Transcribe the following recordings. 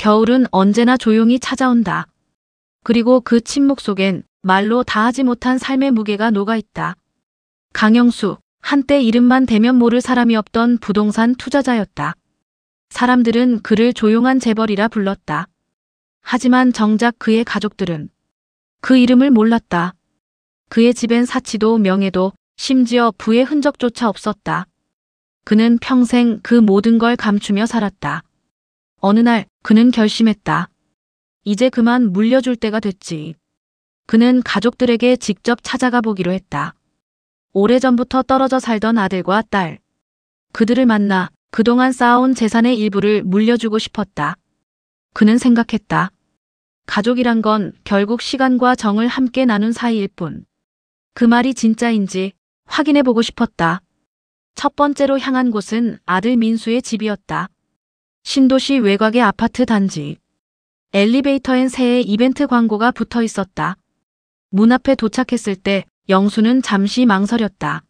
겨울은 언제나 조용히 찾아온다. 그리고 그 침묵 속엔 말로 다하지 못한 삶의 무게가 녹아있다. 강영수, 한때 이름만 대면 모를 사람이 없던 부동산 투자자였다. 사람들은 그를 조용한 재벌이라 불렀다. 하지만 정작 그의 가족들은 그 이름을 몰랐다. 그의 집엔 사치도 명예도 심지어 부의 흔적조차 없었다. 그는 평생 그 모든 걸 감추며 살았다. 어느 날 그는 결심했다. 이제 그만 물려줄 때가 됐지. 그는 가족들에게 직접 찾아가 보기로 했다. 오래전부터 떨어져 살던 아들과 딸. 그들을 만나 그동안 쌓아온 재산의 일부를 물려주고 싶었다. 그는 생각했다. 가족이란 건 결국 시간과 정을 함께 나눈 사이일 뿐. 그 말이 진짜인지 확인해보고 싶었다. 첫 번째로 향한 곳은 아들 민수의 집이었다. 신도시 외곽의 아파트 단지. 엘리베이터엔 새해 이벤트 광고가 붙어 있었다. 문 앞에 도착했을 때 영수는 잠시 망설였다.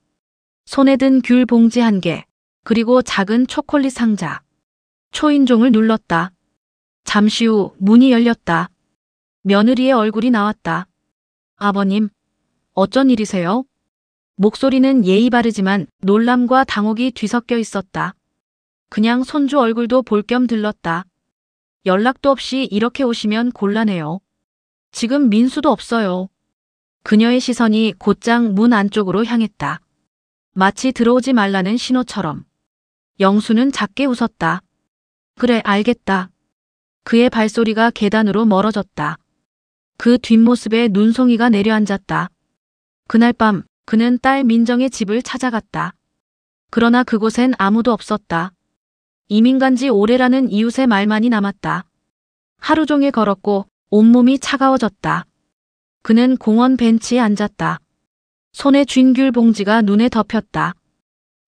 손에 든 귤 봉지 1개, 그리고 작은 초콜릿 상자. 초인종을 눌렀다. 잠시 후 문이 열렸다. 며느리의 얼굴이 나왔다. 아버님, 어쩐 일이세요? 목소리는 예의 바르지만 놀람과 당혹이 뒤섞여 있었다. 그냥 손주 얼굴도 볼 겸 들렀다. 연락도 없이 이렇게 오시면 곤란해요. 지금 민수도 없어요. 그녀의 시선이 곧장 문 안쪽으로 향했다. 마치 들어오지 말라는 신호처럼. 영수는 작게 웃었다. 그래, 알겠다. 그의 발소리가 계단으로 멀어졌다. 그 뒷모습에 눈송이가 내려앉았다. 그날 밤 그는 딸 민정의 집을 찾아갔다. 그러나 그곳엔 아무도 없었다. 이민 간 지 오래라는 이웃의 말만이 남았다. 하루 종일 걸었고 온몸이 차가워졌다. 그는 공원 벤치에 앉았다. 손에 쥔 귤 봉지가 눈에 덮였다.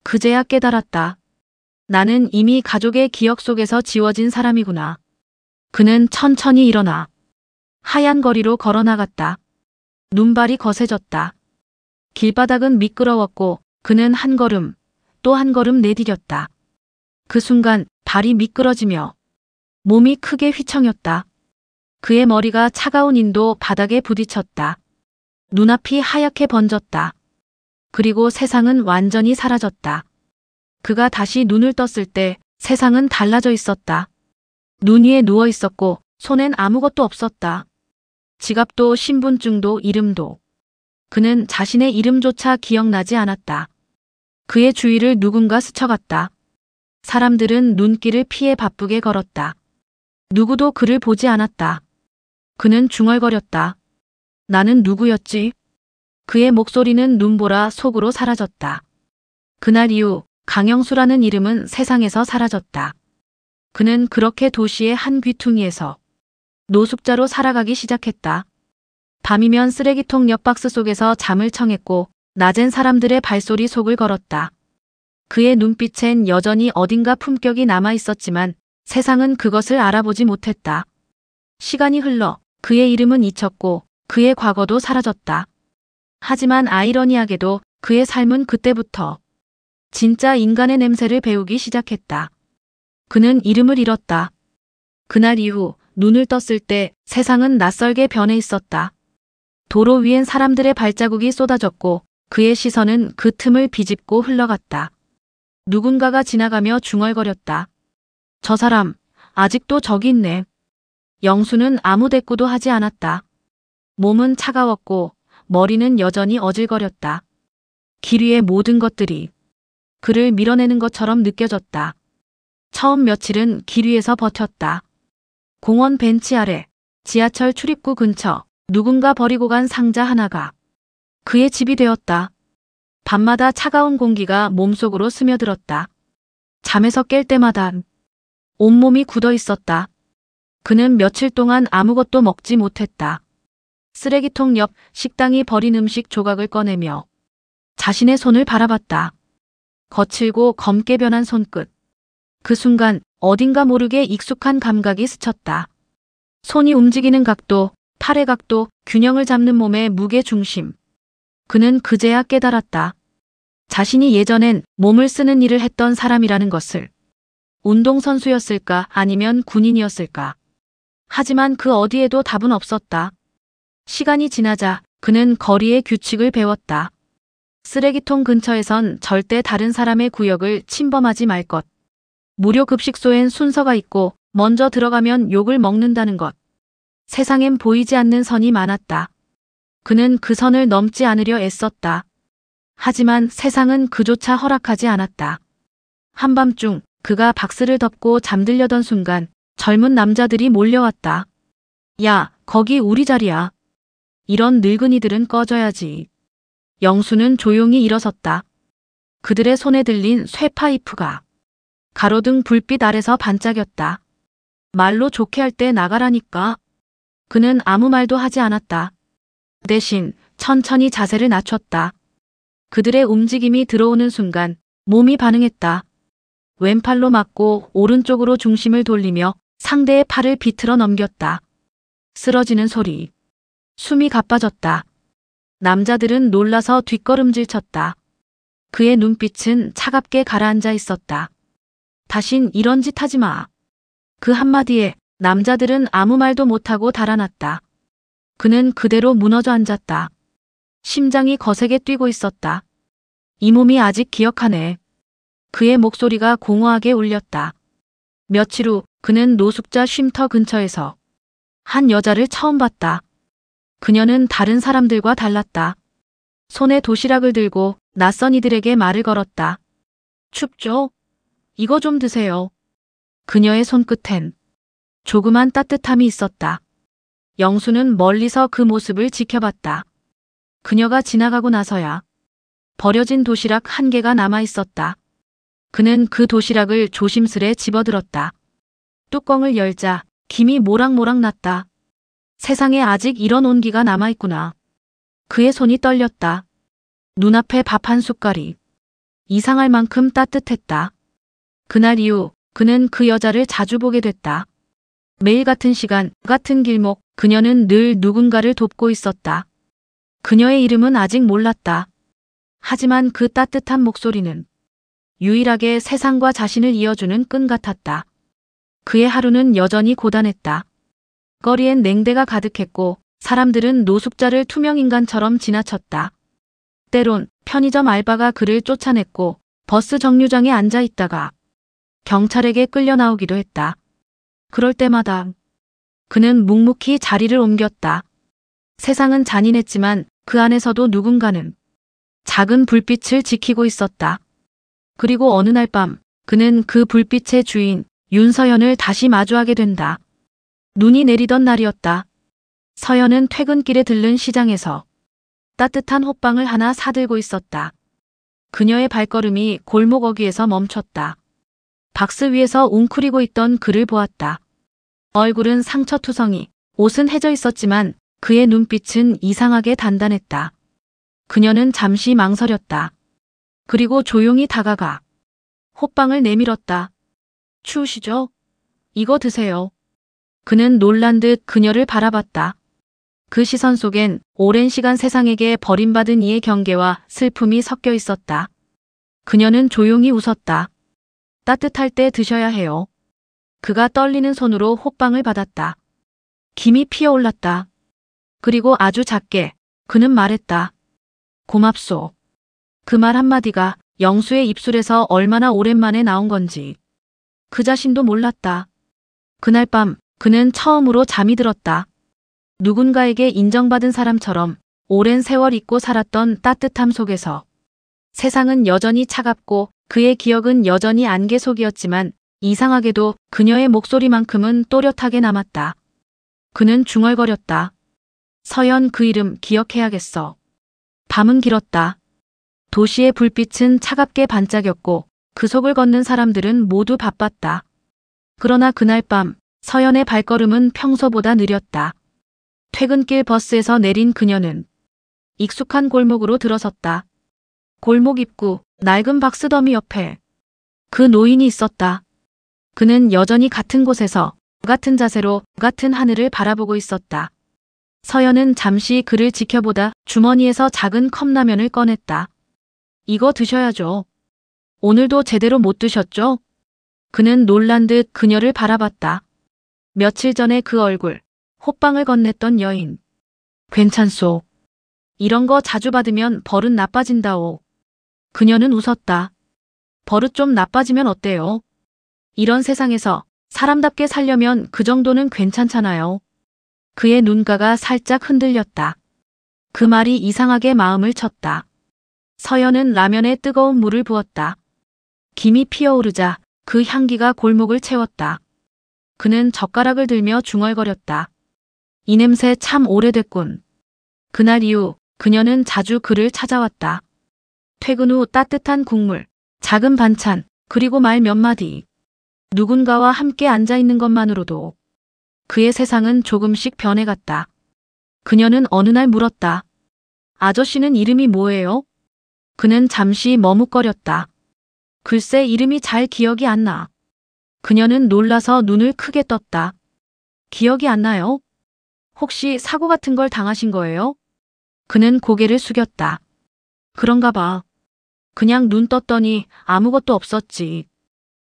그제야 깨달았다. 나는 이미 가족의 기억 속에서 지워진 사람이구나. 그는 천천히 일어나 하얀 거리로 걸어나갔다. 눈발이 거세졌다. 길바닥은 미끄러웠고 그는 한 걸음, 또 한 걸음 내디뎠다. 그 순간 발이 미끄러지며 몸이 크게 휘청였다. 그의 머리가 차가운 인도 바닥에 부딪혔다. 눈앞이 하얗게 번졌다. 그리고 세상은 완전히 사라졌다. 그가 다시 눈을 떴을 때 세상은 달라져 있었다. 눈 위에 누워 있었고 손엔 아무것도 없었다. 지갑도 신분증도 이름도. 그는 자신의 이름조차 기억나지 않았다. 그의 주위를 누군가 스쳐갔다. 사람들은 눈길을 피해 바쁘게 걸었다. 누구도 그를 보지 않았다. 그는 중얼거렸다. 나는 누구였지? 그의 목소리는 눈보라 속으로 사라졌다. 그날 이후 강영수라는 이름은 세상에서 사라졌다. 그는 그렇게 도시의 한 귀퉁이에서 노숙자로 살아가기 시작했다. 밤이면 쓰레기통 옆 박스 속에서 잠을 청했고 낮엔 사람들의 발소리 속을 걸었다. 그의 눈빛엔 여전히 어딘가 품격이 남아 있었지만 세상은 그것을 알아보지 못했다. 시간이 흘러 그의 이름은 잊혔고 그의 과거도 사라졌다. 하지만 아이러니하게도 그의 삶은 그때부터 진짜 인간의 냄새를 배우기 시작했다. 그는 이름을 잃었다. 그날 이후 눈을 떴을 때 세상은 낯설게 변해 있었다. 도로 위엔 사람들의 발자국이 쏟아졌고 그의 시선은 그 틈을 비집고 흘러갔다. 누군가가 지나가며 중얼거렸다. 저 사람, 아직도 저기 있네. 영수는 아무 대꾸도 하지 않았다. 몸은 차가웠고 머리는 여전히 어질거렸다. 길 위의 모든 것들이 그를 밀어내는 것처럼 느껴졌다. 처음 며칠은 길 위에서 버텼다. 공원 벤치 아래, 지하철 출입구 근처, 누군가 버리고 간 상자 하나가 그의 집이 되었다. 밤마다 차가운 공기가 몸속으로 스며들었다. 잠에서 깰 때마다 온몸이 굳어 있었다. 그는 며칠 동안 아무것도 먹지 못했다. 쓰레기통 옆 식당이 버린 음식 조각을 꺼내며 자신의 손을 바라봤다. 거칠고 검게 변한 손끝. 그 순간 어딘가 모르게 익숙한 감각이 스쳤다. 손이 움직이는 각도, 팔의 각도, 균형을 잡는 몸의 무게 중심. 그는 그제야 깨달았다. 자신이 예전엔 몸을 쓰는 일을 했던 사람이라는 것을. 운동선수였을까 아니면 군인이었을까. 하지만 그 어디에도 답은 없었다. 시간이 지나자 그는 거리의 규칙을 배웠다. 쓰레기통 근처에선 절대 다른 사람의 구역을 침범하지 말 것. 무료 급식소엔 순서가 있고 먼저 들어가면 욕을 먹는다는 것. 세상엔 보이지 않는 선이 많았다. 그는 그 선을 넘지 않으려 애썼다. 하지만 세상은 그조차 허락하지 않았다. 한밤중 그가 박스를 덮고 잠들려던 순간 젊은 남자들이 몰려왔다. 야, 거기 우리 자리야. 이런 늙은이들은 꺼져야지. 영수는 조용히 일어섰다. 그들의 손에 들린 쇠파이프가 가로등 불빛 아래서 반짝였다. 말로 좋게 할 때 나가라니까. 그는 아무 말도 하지 않았다. 대신 천천히 자세를 낮췄다. 그들의 움직임이 들어오는 순간 몸이 반응했다. 왼팔로 맞고 오른쪽으로 중심을 돌리며 상대의 팔을 비틀어 넘겼다. 쓰러지는 소리. 숨이 가빠졌다. 남자들은 놀라서 뒷걸음질 쳤다. 그의 눈빛은 차갑게 가라앉아 있었다. 다신 이런 짓 하지 마. 그 한마디에 남자들은 아무 말도 못하고 달아났다. 그는 그대로 무너져 앉았다. 심장이 거세게 뛰고 있었다. 이 몸이 아직 기억하네. 그의 목소리가 공허하게 울렸다. 며칠 후 그는 노숙자 쉼터 근처에서 한 여자를 처음 봤다. 그녀는 다른 사람들과 달랐다. 손에 도시락을 들고 낯선 이들에게 말을 걸었다. 춥죠? 이거 좀 드세요. 그녀의 손끝엔 조그만 따뜻함이 있었다. 영수는 멀리서 그 모습을 지켜봤다. 그녀가 지나가고 나서야 버려진 도시락 한 개가 남아 있었다. 그는 그 도시락을 조심스레 집어들었다. 뚜껑을 열자 김이 모락모락 났다. 세상에 아직 이런 온기가 남아있구나. 그의 손이 떨렸다. 눈앞에 밥 한 숟갈이 이상할 만큼 따뜻했다. 그날 이후 그는 그 여자를 자주 보게 됐다. 매일 같은 시간, 같은 길목, 그녀는 늘 누군가를 돕고 있었다. 그녀의 이름은 아직 몰랐다. 하지만 그 따뜻한 목소리는 유일하게 세상과 자신을 이어주는 끈 같았다. 그의 하루는 여전히 고단했다. 거리엔 냉대가 가득했고 사람들은 노숙자를 투명인간처럼 지나쳤다. 때론 편의점 알바가 그를 쫓아냈고 버스 정류장에 앉아 있다가 경찰에게 끌려 나오기도 했다. 그럴 때마다 그는 묵묵히 자리를 옮겼다. 세상은 잔인했지만 그 안에서도 누군가는 작은 불빛을 지키고 있었다. 그리고 어느 날 밤 그는 그 불빛의 주인 윤서연을 다시 마주하게 된다. 눈이 내리던 날이었다. 서연은 퇴근길에 들른 시장에서 따뜻한 호빵을 하나 사들고 있었다. 그녀의 발걸음이 골목 어귀에서 멈췄다. 박스 위에서 웅크리고 있던 그를 보았다. 얼굴은 상처투성이, 옷은 해져 있었지만 그의 눈빛은 이상하게 단단했다. 그녀는 잠시 망설였다. 그리고 조용히 다가가 호빵을 내밀었다. 추우시죠? 이거 드세요. 그는 놀란 듯 그녀를 바라봤다. 그 시선 속엔 오랜 시간 세상에게 버림받은 이의 경계와 슬픔이 섞여 있었다. 그녀는 조용히 웃었다. 따뜻할 때 드셔야 해요. 그가 떨리는 손으로 호빵을 받았다. 김이 피어올랐다. 그리고 아주 작게 그는 말했다. 고맙소. 그 말 한마디가 영수의 입술에서 얼마나 오랜만에 나온 건지 그 자신도 몰랐다. 그날 밤 그는 처음으로 잠이 들었다. 누군가에게 인정받은 사람처럼 오랜 세월 잊고 살았던 따뜻함 속에서 세상은 여전히 차갑고 그의 기억은 여전히 안개 속이었지만 이상하게도 그녀의 목소리만큼은 또렷하게 남았다. 그는 중얼거렸다. 서연, 그 이름 기억해야겠어. 밤은 길었다. 도시의 불빛은 차갑게 반짝였고 그 속을 걷는 사람들은 모두 바빴다. 그러나 그날 밤 서연의 발걸음은 평소보다 느렸다. 퇴근길 버스에서 내린 그녀는 익숙한 골목으로 들어섰다. 골목 입구 낡은 박스 더미 옆에 그 노인이 있었다. 그는 여전히 같은 곳에서 같은 자세로 같은 하늘을 바라보고 있었다. 서연은 잠시 그를 지켜보다 주머니에서 작은 컵라면을 꺼냈다. 이거 드셔야죠. 오늘도 제대로 못 드셨죠? 그는 놀란 듯 그녀를 바라봤다. 며칠 전에 그 얼굴, 호빵을 건넸던 여인. 괜찮소. 이런 거 자주 받으면 버릇 나빠진다오. 그녀는 웃었다. 버릇 좀 나빠지면 어때요? 이런 세상에서 사람답게 살려면 그 정도는 괜찮잖아요. 그의 눈가가 살짝 흔들렸다. 그 말이 이상하게 마음을 쳤다. 서연은 라면에 뜨거운 물을 부었다. 김이 피어오르자 그 향기가 골목을 채웠다. 그는 젓가락을 들며 중얼거렸다. 이 냄새 참 오래됐군. 그날 이후 그녀는 자주 그를 찾아왔다. 퇴근 후 따뜻한 국물, 작은 반찬, 그리고 말 몇 마디. 누군가와 함께 앉아있는 것만으로도 그의 세상은 조금씩 변해갔다. 그녀는 어느 날 물었다. 아저씨는 이름이 뭐예요? 그는 잠시 머뭇거렸다. 글쎄 이름이 잘 기억이 안 나. 그녀는 놀라서 눈을 크게 떴다. 기억이 안 나요? 혹시 사고 같은 걸 당하신 거예요? 그는 고개를 숙였다. 그런가 봐. 그냥 눈 떴더니 아무것도 없었지.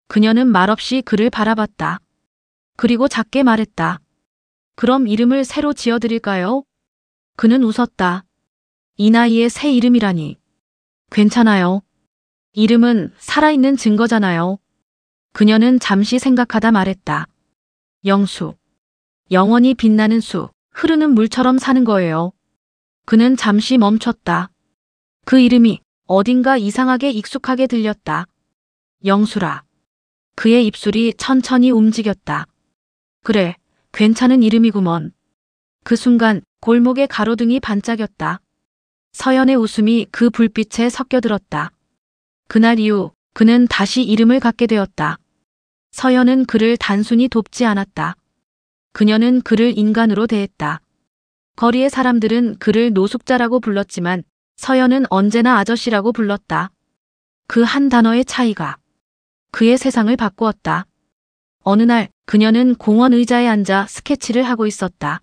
그녀는 말없이 그를 바라봤다. 그리고 작게 말했다. 그럼 이름을 새로 지어드릴까요? 그는 웃었다. 이 나이에 새 이름이라니. 괜찮아요. 이름은 살아있는 증거잖아요. 그녀는 잠시 생각하다 말했다. 영수. 영원히 빛나는 수, 흐르는 물처럼 사는 거예요. 그는 잠시 멈췄다. 그 이름이 어딘가 이상하게 익숙하게 들렸다. 영수라. 그의 입술이 천천히 움직였다. 그래, 괜찮은 이름이구먼. 그 순간 골목의 가로등이 반짝였다. 서연의 웃음이 그 불빛에 섞여들었다. 그날 이후 그는 다시 이름을 갖게 되었다. 서연은 그를 단순히 돕지 않았다. 그녀는 그를 인간으로 대했다. 거리의 사람들은 그를 노숙자라고 불렀지만 서연은 언제나 아저씨라고 불렀다. 그 한 단어의 차이가 그의 세상을 바꾸었다. 어느 날 그녀는 공원 의자에 앉아 스케치를 하고 있었다.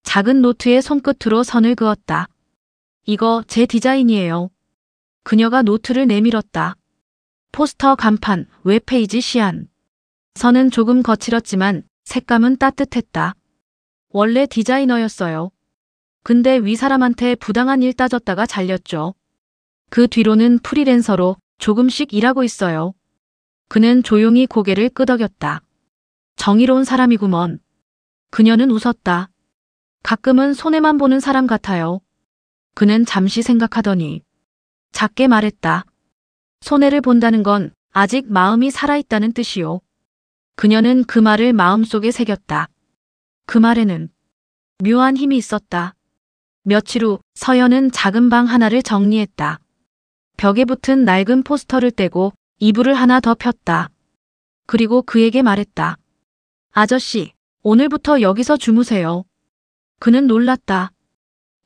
작은 노트에 손끝으로 선을 그었다. 이거 제 디자인이에요. 그녀가 노트를 내밀었다. 포스터 간판, 웹페이지 시안. 선은 조금 거칠었지만 색감은 따뜻했다. 원래 디자이너였어요. 근데 윗사람한테 부당한 일 따졌다가 잘렸죠. 그 뒤로는 프리랜서로 조금씩 일하고 있어요. 그는 조용히 고개를 끄덕였다. 정의로운 사람이구먼. 그녀는 웃었다. 가끔은 손해만 보는 사람 같아요. 그는 잠시 생각하더니 작게 말했다. 손해를 본다는 건 아직 마음이 살아있다는 뜻이요. 그녀는 그 말을 마음속에 새겼다. 그 말에는 묘한 힘이 있었다. 며칠 후 서연은 작은 방 하나를 정리했다. 벽에 붙은 낡은 포스터를 떼고 이불을 하나 더 폈다. 그리고 그에게 말했다. 아저씨, 오늘부터 여기서 주무세요. 그는 놀랐다.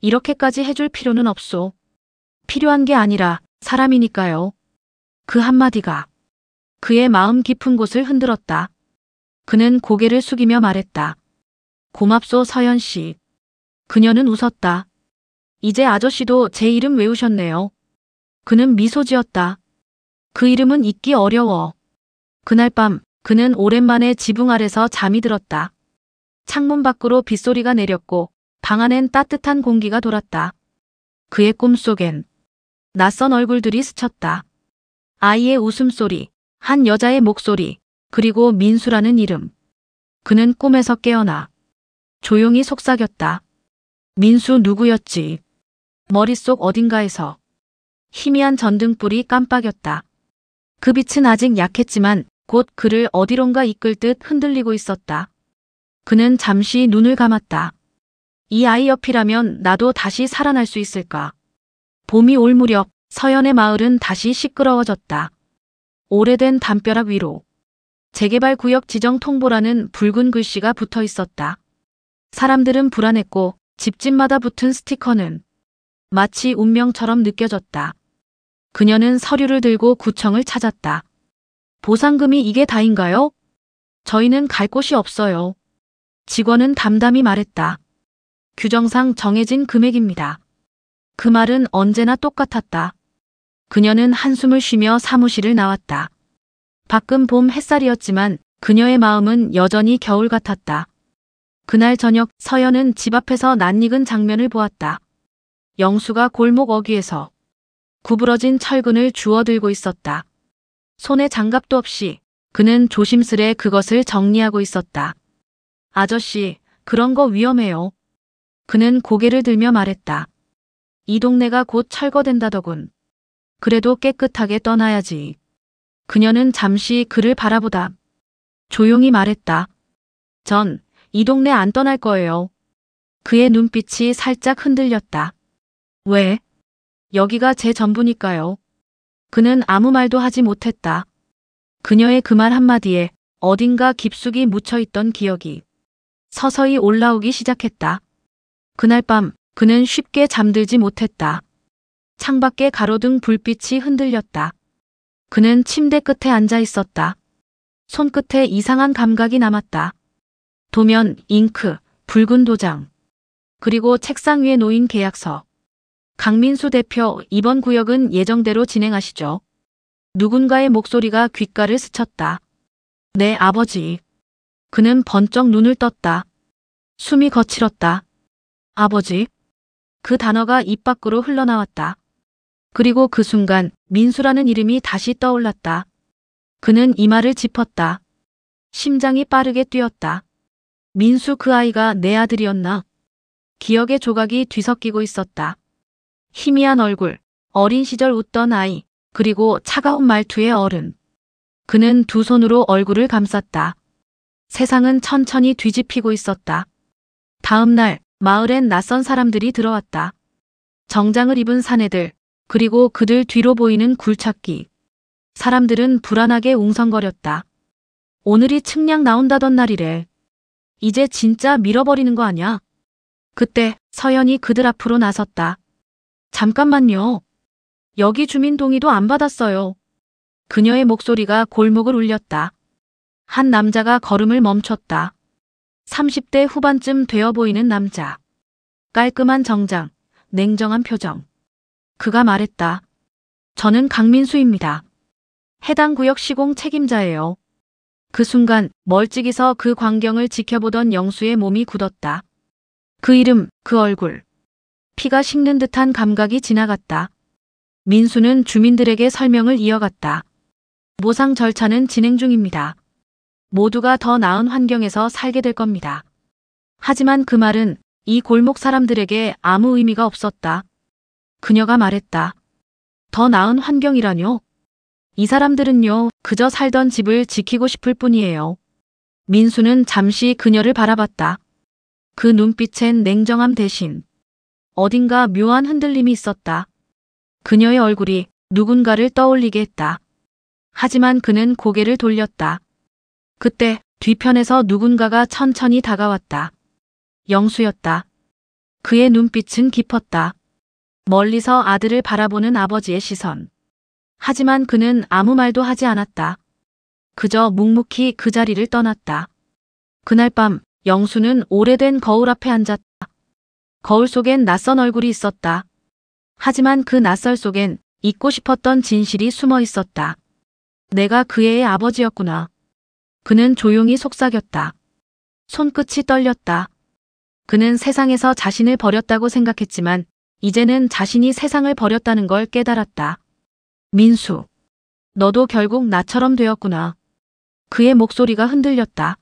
이렇게까지 해줄 필요는 없소. 필요한 게 아니라 사람이니까요. 그 한마디가 그의 마음 깊은 곳을 흔들었다. 그는 고개를 숙이며 말했다. 고맙소 서연 씨. 그녀는 웃었다. 이제 아저씨도 제 이름 외우셨네요. 그는 미소 지었다. 그 이름은 잊기 어려워. 그날 밤 그는 오랜만에 지붕 아래서 잠이 들었다. 창문 밖으로 빗소리가 내렸고 방 안엔 따뜻한 공기가 돌았다. 그의 꿈속엔 낯선 얼굴들이 스쳤다. 아이의 웃음소리, 한 여자의 목소리, 그리고 민수라는 이름. 그는 꿈에서 깨어나 조용히 속삭였다. 민수 누구였지? 머릿속 어딘가에서 희미한 전등불이 깜빡였다. 그 빛은 아직 약했지만 곧 그를 어디론가 이끌 듯 흔들리고 있었다. 그는 잠시 눈을 감았다. 이 아이 옆이라면 나도 다시 살아날 수 있을까? 봄이 올 무렵 서연의 마을은 다시 시끄러워졌다. 오래된 담벼락 위로 재개발 구역 지정 통보라는 붉은 글씨가 붙어 있었다. 사람들은 불안했고 집집마다 붙은 스티커는 마치 운명처럼 느껴졌다. 그녀는 서류를 들고 구청을 찾았다. 보상금이 이게 다인가요? 저희는 갈 곳이 없어요. 직원은 담담히 말했다. 규정상 정해진 금액입니다. 그 말은 언제나 똑같았다. 그녀는 한숨을 쉬며 사무실을 나왔다. 밖은 봄 햇살이었지만 그녀의 마음은 여전히 겨울 같았다. 그날 저녁 서연은 집 앞에서 낯익은 장면을 보았다. 영수가 골목 어귀에서 구부러진 철근을 주워들고 있었다. 손에 장갑도 없이 그는 조심스레 그것을 정리하고 있었다. 아저씨, 그런 거 위험해요. 그는 고개를 들며 말했다. 이 동네가 곧 철거된다더군. 그래도 깨끗하게 떠나야지. 그녀는 잠시 그를 바라보다 조용히 말했다. 전 이 동네 안 떠날 거예요. 그의 눈빛이 살짝 흔들렸다. 왜? 여기가 제 전부니까요. 그는 아무 말도 하지 못했다. 그녀의 그 말 한마디에 어딘가 깊숙이 묻혀있던 기억이 서서히 올라오기 시작했다. 그날 밤 그는 쉽게 잠들지 못했다. 창밖에 가로등 불빛이 흔들렸다. 그는 침대 끝에 앉아 있었다. 손끝에 이상한 감각이 남았다. 도면, 잉크, 붉은 도장, 그리고 책상 위에 놓인 계약서. 강민수 대표, 이번 구역은 예정대로 진행하시죠. 누군가의 목소리가 귓가를 스쳤다. 내 아버지. 그는 번쩍 눈을 떴다. 숨이 거칠었다. 아버지? 그 단어가 입 밖으로 흘러나왔다. 그리고 그 순간 민수라는 이름이 다시 떠올랐다. 그는 이마를 짚었다. 심장이 빠르게 뛰었다. 민수, 그 아이가 내 아들이었나? 기억의 조각이 뒤섞이고 있었다. 희미한 얼굴, 어린 시절 웃던 아이, 그리고 차가운 말투의 어른. 그는 두 손으로 얼굴을 감쌌다. 세상은 천천히 뒤집히고 있었다. 다음 날 마을엔 낯선 사람들이 들어왔다. 정장을 입은 사내들, 그리고 그들 뒤로 보이는 굴착기. 사람들은 불안하게 웅성거렸다. 오늘이 측량 나온다던 날이래. 이제 진짜 밀어버리는 거 아냐? 그때 서연이 그들 앞으로 나섰다. 잠깐만요. 여기 주민 동의도 안 받았어요. 그녀의 목소리가 골목을 울렸다. 한 남자가 걸음을 멈췄다. 30대 후반쯤 되어 보이는 남자. 깔끔한 정장, 냉정한 표정. 그가 말했다. 저는 강민수입니다. 해당 구역 시공 책임자예요. 그 순간 멀찍이서 그 광경을 지켜보던 영수의 몸이 굳었다. 그 이름, 그 얼굴. 피가 식는 듯한 감각이 지나갔다. 민수는 주민들에게 설명을 이어갔다. 모상 절차는 진행 중입니다. 모두가 더 나은 환경에서 살게 될 겁니다. 하지만 그 말은 이 골목 사람들에게 아무 의미가 없었다. 그녀가 말했다. 더 나은 환경이라뇨? 이 사람들은요, 그저 살던 집을 지키고 싶을 뿐이에요. 민수는 잠시 그녀를 바라봤다. 그 눈빛엔 냉정함 대신 어딘가 묘한 흔들림이 있었다. 그녀의 얼굴이 누군가를 떠올리게 했다. 하지만 그는 고개를 돌렸다. 그때 뒤편에서 누군가가 천천히 다가왔다. 영수였다. 그의 눈빛은 깊었다. 멀리서 아들을 바라보는 아버지의 시선. 하지만 그는 아무 말도 하지 않았다. 그저 묵묵히 그 자리를 떠났다. 그날 밤 영수는 오래된 거울 앞에 앉았다. 거울 속엔 낯선 얼굴이 있었다. 하지만 그 낯설 속엔 잊고 싶었던 진실이 숨어 있었다. 내가 그 애의 아버지였구나. 그는 조용히 속삭였다. 손끝이 떨렸다. 그는 세상에서 자신을 버렸다고 생각했지만 이제는 자신이 세상을 버렸다는 걸 깨달았다. 민수, 너도 결국 나처럼 되었구나. 그의 목소리가 흔들렸다.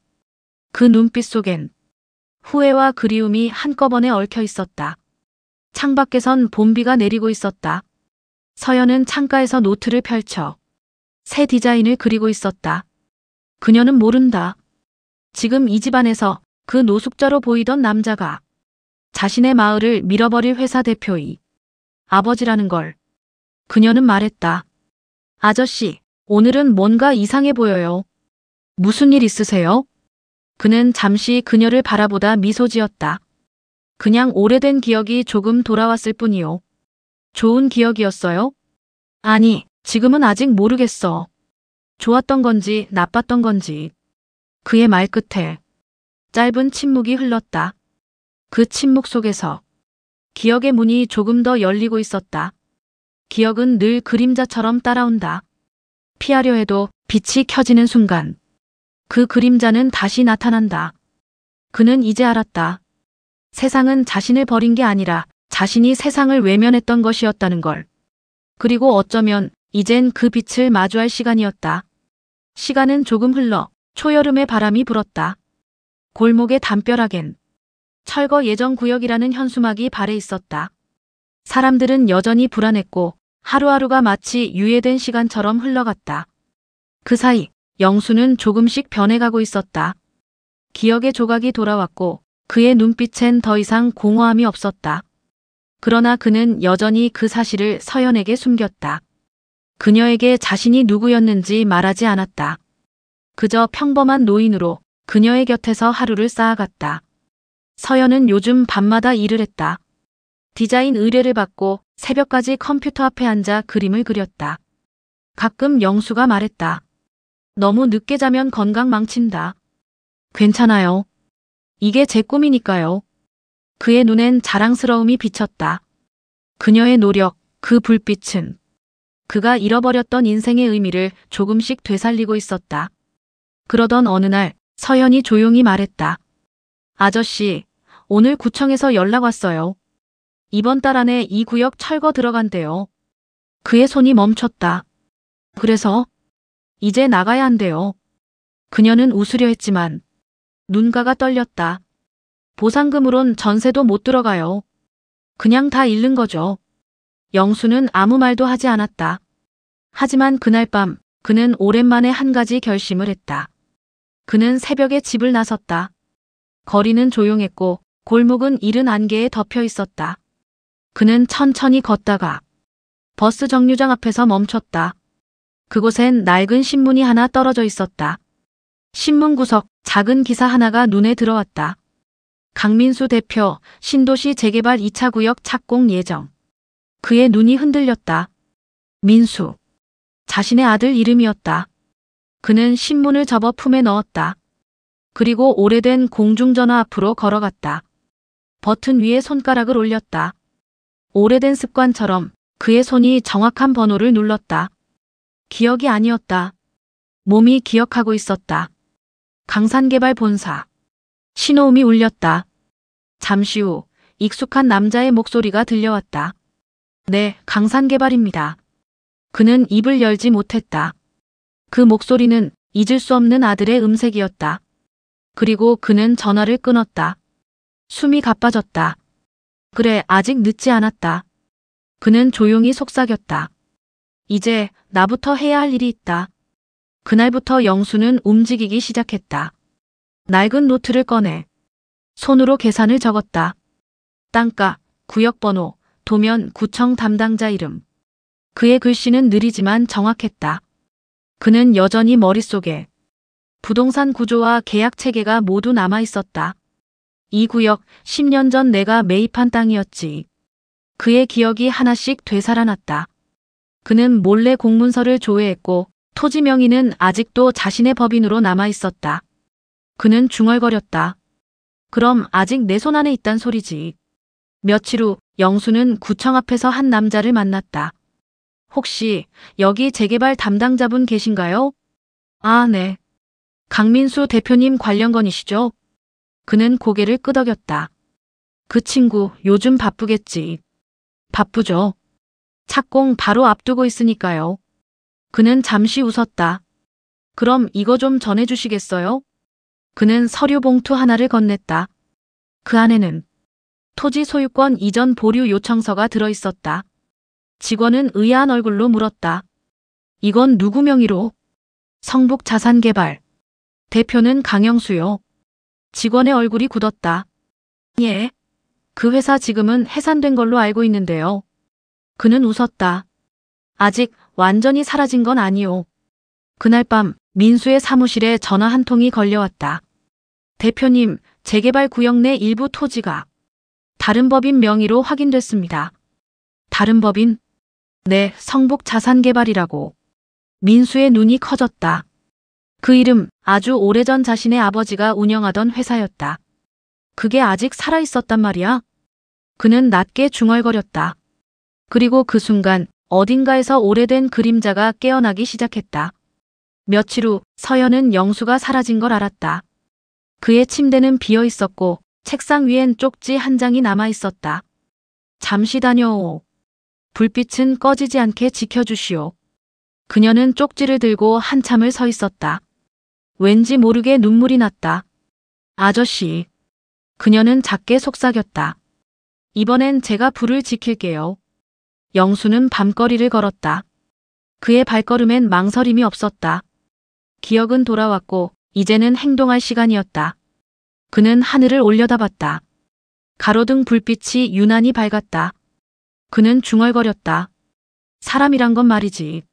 그 눈빛 속엔 후회와 그리움이 한꺼번에 얽혀 있었다. 창밖에선 봄비가 내리고 있었다. 서연은 창가에서 노트를 펼쳐 새 디자인을 그리고 있었다. 그녀는 모른다. 지금 이 집안에서 그 노숙자로 보이던 남자가 자신의 마을을 밀어버릴 회사 대표의 아버지라는 걸. 그녀는 말했다. 아저씨, 오늘은 뭔가 이상해 보여요. 무슨 일 있으세요? 그는 잠시 그녀를 바라보다 미소 지었다. 그냥 오래된 기억이 조금 돌아왔을 뿐이요. 좋은 기억이었어요? 아니, 지금은 아직 모르겠어. 좋았던 건지 나빴던 건지. 그의 말 끝에 짧은 침묵이 흘렀다. 그 침묵 속에서 기억의 문이 조금 더 열리고 있었다. 기억은 늘 그림자처럼 따라온다. 피하려 해도 빛이 켜지는 순간 그 그림자는 다시 나타난다. 그는 이제 알았다. 세상은 자신을 버린 게 아니라 자신이 세상을 외면했던 것이었다는 걸. 그리고 어쩌면 이젠 그 빛을 마주할 시간이었다. 시간은 조금 흘러 초여름의 바람이 불었다. 골목의 담벼락엔 철거 예정 구역이라는 현수막이 발해 있었다. 사람들은 여전히 불안했고 하루하루가 마치 유예된 시간처럼 흘러갔다. 그 사이 영수는 조금씩 변해가고 있었다. 기억의 조각이 돌아왔고 그의 눈빛엔 더 이상 공허함이 없었다. 그러나 그는 여전히 그 사실을 서연에게 숨겼다. 그녀에게 자신이 누구였는지 말하지 않았다. 그저 평범한 노인으로 그녀의 곁에서 하루를 쌓아갔다. 서연은 요즘 밤마다 일을 했다. 디자인 의뢰를 받고 새벽까지 컴퓨터 앞에 앉아 그림을 그렸다. 가끔 영수가 말했다. 너무 늦게 자면 건강 망친다. 괜찮아요. 이게 제 꿈이니까요. 그의 눈엔 자랑스러움이 비쳤다. 그녀의 노력, 그 불빛은 그가 잃어버렸던 인생의 의미를 조금씩 되살리고 있었다. 그러던 어느 날 서연이 조용히 말했다. 아저씨, 오늘 구청에서 연락 왔어요. 이번 달 안에 이 구역 철거 들어간대요. 그의 손이 멈췄다. 그래서? 이제 나가야 한대요. 그녀는 웃으려 했지만 눈가가 떨렸다. 보상금으론 전세도 못 들어가요. 그냥 다 잃는 거죠. 영수는 아무 말도 하지 않았다. 하지만 그날 밤 그는 오랜만에 한 가지 결심을 했다. 그는 새벽에 집을 나섰다. 거리는 조용했고 골목은 이른 안개에 덮여 있었다. 그는 천천히 걷다가 버스 정류장 앞에서 멈췄다. 그곳엔 낡은 신문이 하나 떨어져 있었다. 신문 구석 작은 기사 하나가 눈에 들어왔다. 강민수 대표 신도시 재개발 2차 구역 착공 예정. 그의 눈이 흔들렸다. 민수. 자신의 아들 이름이었다. 그는 신문을 접어 품에 넣었다. 그리고 오래된 공중전화 앞으로 걸어갔다. 버튼 위에 손가락을 올렸다. 오래된 습관처럼 그의 손이 정확한 번호를 눌렀다. 기억이 아니었다. 몸이 기억하고 있었다. 강산개발 본사. 신호음이 울렸다. 잠시 후 익숙한 남자의 목소리가 들려왔다. 네, 강산개발입니다. 그는 입을 열지 못했다. 그 목소리는 잊을 수 없는 아들의 음색이었다. 그리고 그는 전화를 끊었다. 숨이 가빠졌다. 그래, 아직 늦지 않았다. 그는 조용히 속삭였다. 이제 나부터 해야 할 일이 있다. 그날부터 영수는 움직이기 시작했다. 낡은 노트를 꺼내 손으로 계산을 적었다. 땅가, 구역번호, 도면, 구청 담당자 이름. 그의 글씨는 느리지만 정확했다. 그는 여전히 머릿속에 부동산 구조와 계약 체계가 모두 남아 있었다. 이 구역 10년 전 내가 매입한 땅이었지. 그의 기억이 하나씩 되살아났다. 그는 몰래 공문서를 조회했고 토지 명의는 아직도 자신의 법인으로 남아 있었다. 그는 중얼거렸다. 그럼 아직 내 손 안에 있단 소리지. 며칠 후 영수는 구청 앞에서 한 남자를 만났다. 혹시 여기 재개발 담당자분 계신가요? 아, 네. 강민수 대표님 관련 건이시죠? 그는 고개를 끄덕였다. 그 친구 요즘 바쁘겠지. 바쁘죠. 착공 바로 앞두고 있으니까요. 그는 잠시 웃었다. 그럼 이거 좀 전해주시겠어요? 그는 서류 봉투 하나를 건넸다. 그 안에는 토지 소유권 이전 보류 요청서가 들어있었다. 직원은 의아한 얼굴로 물었다. 이건 누구 명의로? 성북자산개발. 대표는 강영수요. 직원의 얼굴이 굳었다. 예. 그 회사 지금은 해산된 걸로 알고 있는데요. 그는 웃었다. 아직 완전히 사라진 건 아니오. 그날 밤 민수의 사무실에 전화 한 통이 걸려왔다. 대표님, 재개발 구역 내 일부 토지가 다른 법인 명의로 확인됐습니다. 다른 법인? 네, 성북자산개발이라고. 민수의 눈이 커졌다. 그 이름 아주 오래전 자신의 아버지가 운영하던 회사였다. 그게 아직 살아있었단 말이야? 그는 낮게 중얼거렸다. 그리고 그 순간 어딘가에서 오래된 그림자가 깨어나기 시작했다. 며칠 후 서연은 영수가 사라진 걸 알았다. 그의 침대는 비어 있었고 책상 위엔 쪽지 한 장이 남아 있었다. 잠시 다녀오. 불빛은 꺼지지 않게 지켜주시오. 그녀는 쪽지를 들고 한참을 서 있었다. 왠지 모르게 눈물이 났다. 아저씨. 그녀는 작게 속삭였다. 이번엔 제가 불을 지킬게요. 영수는 밤거리를 걸었다. 그의 발걸음엔 망설임이 없었다. 기억은 돌아왔고 이제는 행동할 시간이었다. 그는 하늘을 올려다봤다. 가로등 불빛이 유난히 밝았다. 그는 중얼거렸다. 사람이란 건 말이지.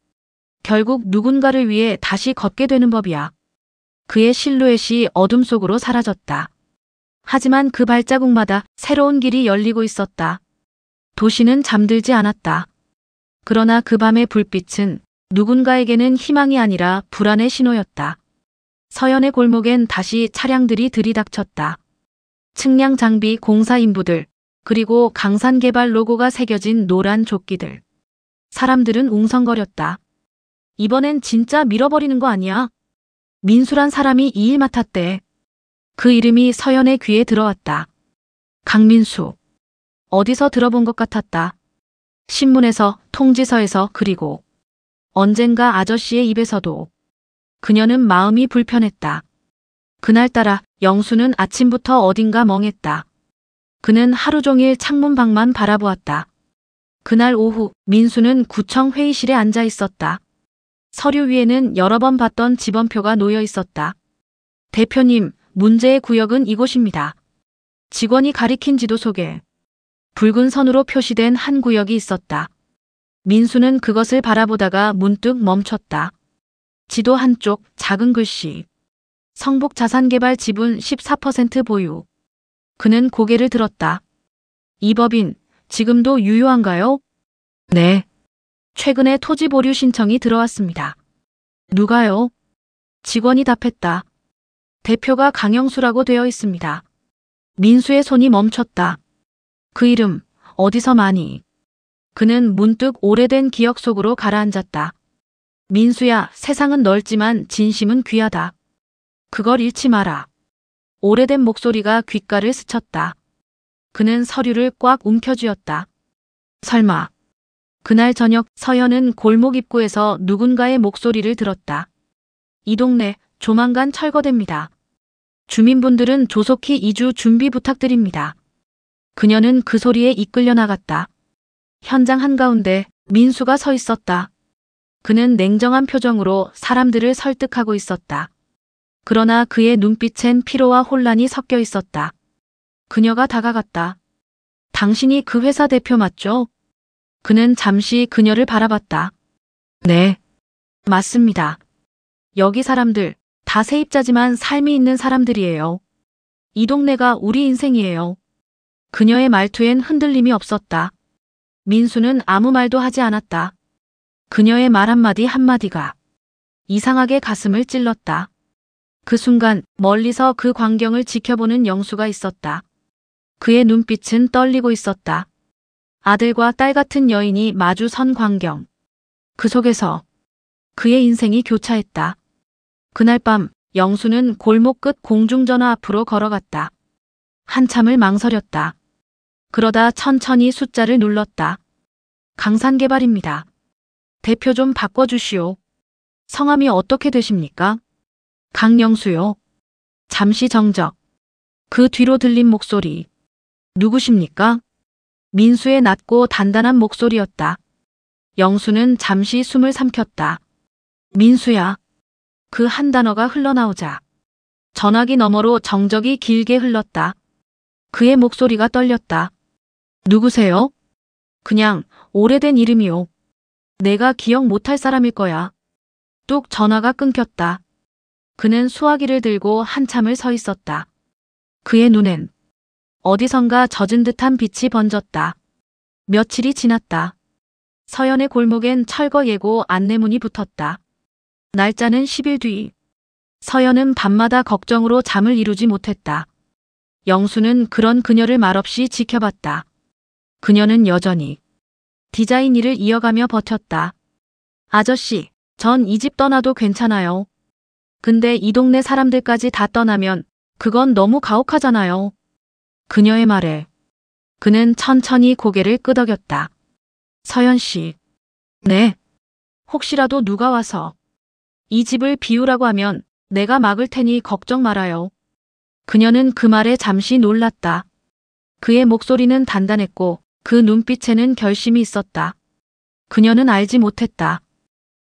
결국 누군가를 위해 다시 걷게 되는 법이야. 그의 실루엣이 어둠 속으로 사라졌다. 하지만 그 발자국마다 새로운 길이 열리고 있었다. 도시는 잠들지 않았다. 그러나 그 밤의 불빛은 누군가에게는 희망이 아니라 불안의 신호였다. 서연의 골목엔 다시 차량들이 들이닥쳤다. 측량 장비 공사 인부들, 그리고 강산개발 로고가 새겨진 노란 조끼들. 사람들은 웅성거렸다. 이번엔 진짜 밀어버리는 거 아니야? 민수란 사람이 이 일 맡았대. 그 이름이 서연의 귀에 들어왔다. 강민수. 어디서 들어본 것 같았다. 신문에서, 통지서에서, 그리고 언젠가 아저씨의 입에서도. 그녀는 마음이 불편했다. 그날따라 영수는 아침부터 어딘가 멍했다. 그는 하루 종일 창문 밖만 바라보았다. 그날 오후 민수는 구청 회의실에 앉아 있었다. 서류 위에는 여러 번 봤던 지번표가 놓여 있었다. 대표님, 문제의 구역은 이곳입니다. 직원이 가리킨 지도 속에 붉은 선으로 표시된 한 구역이 있었다. 민수는 그것을 바라보다가 문득 멈췄다. 지도 한쪽 작은 글씨. 성북자산개발 지분 14% 보유. 그는 고개를 들었다. 이 법인, 지금도 유효한가요? 네. 최근에 토지 보류 신청이 들어왔습니다. 누가요? 직원이 답했다. 대표가 강영수라고 되어 있습니다. 민수의 손이 멈췄다. 그 이름, 어디서 많이. 그는 문득 오래된 기억 속으로 가라앉았다. 민수야, 세상은 넓지만 진심은 귀하다. 그걸 잃지 마라. 오래된 목소리가 귓가를 스쳤다. 그는 서류를 꽉 움켜쥐었다. 설마. 그날 저녁 서연은 골목 입구에서 누군가의 목소리를 들었다. 이 동네 조만간 철거됩니다. 주민분들은 조속히 이주 준비 부탁드립니다. 그녀는 그 소리에 이끌려 나갔다. 현장 한가운데 민수가 서 있었다. 그는 냉정한 표정으로 사람들을 설득하고 있었다. 그러나 그의 눈빛엔 피로와 혼란이 섞여 있었다. 그녀가 다가갔다. 당신이 그 회사 대표 맞죠? 그는 잠시 그녀를 바라봤다. 네. 맞습니다. 여기 사람들 다 세입자지만 삶이 있는 사람들이에요. 이 동네가 우리 인생이에요. 그녀의 말투엔 흔들림이 없었다. 민수는 아무 말도 하지 않았다. 그녀의 말 한마디 한마디가 이상하게 가슴을 찔렀다. 그 순간 멀리서 그 광경을 지켜보는 영수가 있었다. 그의 눈빛은 떨리고 있었다. 아들과 딸 같은 여인이 마주 선 광경. 그 속에서 그의 인생이 교차했다. 그날 밤 영수는 골목 끝 공중전화 앞으로 걸어갔다. 한참을 망설였다. 그러다 천천히 숫자를 눌렀다. 강산개발입니다. 대표 좀 바꿔주시오. 성함이 어떻게 되십니까? 강영수요. 잠시 정적. 그 뒤로 들린 목소리. 누구십니까? 민수의 낮고 단단한 목소리였다. 영수는 잠시 숨을 삼켰다. 민수야. 그 한 단어가 흘러나오자 전화기 너머로 정적이 길게 흘렀다. 그의 목소리가 떨렸다. 누구세요? 그냥 오래된 이름이요. 내가 기억 못할 사람일 거야. 뚝 전화가 끊겼다. 그는 수화기를 들고 한참을 서 있었다. 그의 눈엔 어디선가 젖은 듯한 빛이 번졌다. 며칠이 지났다. 서연의 골목엔 철거 예고 안내문이 붙었다. 날짜는 10일 뒤. 서연은 밤마다 걱정으로 잠을 이루지 못했다. 영수는 그런 그녀를 말없이 지켜봤다. 그녀는 여전히 디자인 일을 이어가며 버텼다. 아저씨, 전 이 집 떠나도 괜찮아요. 근데 이 동네 사람들까지 다 떠나면 그건 너무 가혹하잖아요. 그녀의 말에 그는 천천히 고개를 끄덕였다. 서연 씨. 네. 혹시라도 누가 와서 이 집을 비우라고 하면 내가 막을 테니 걱정 말아요. 그녀는 그 말에 잠시 놀랐다. 그의 목소리는 단단했고 그 눈빛에는 결심이 있었다. 그녀는 알지 못했다.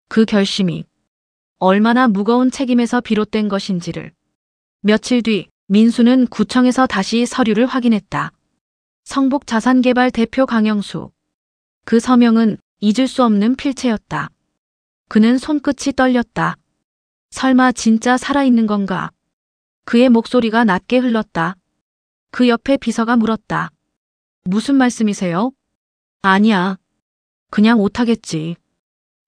그 결심이 얼마나 무거운 책임에서 비롯된 것인지를. 며칠 뒤 민수는 구청에서 다시 서류를 확인했다. 성북자산개발 대표 강영수. 그 서명은 잊을 수 없는 필체였다. 그는 손끝이 떨렸다. 설마 진짜 살아있는 건가? 그의 목소리가 낮게 흘렀다. 그 옆에 비서가 물었다. 무슨 말씀이세요? 아니야. 그냥 오타겠지.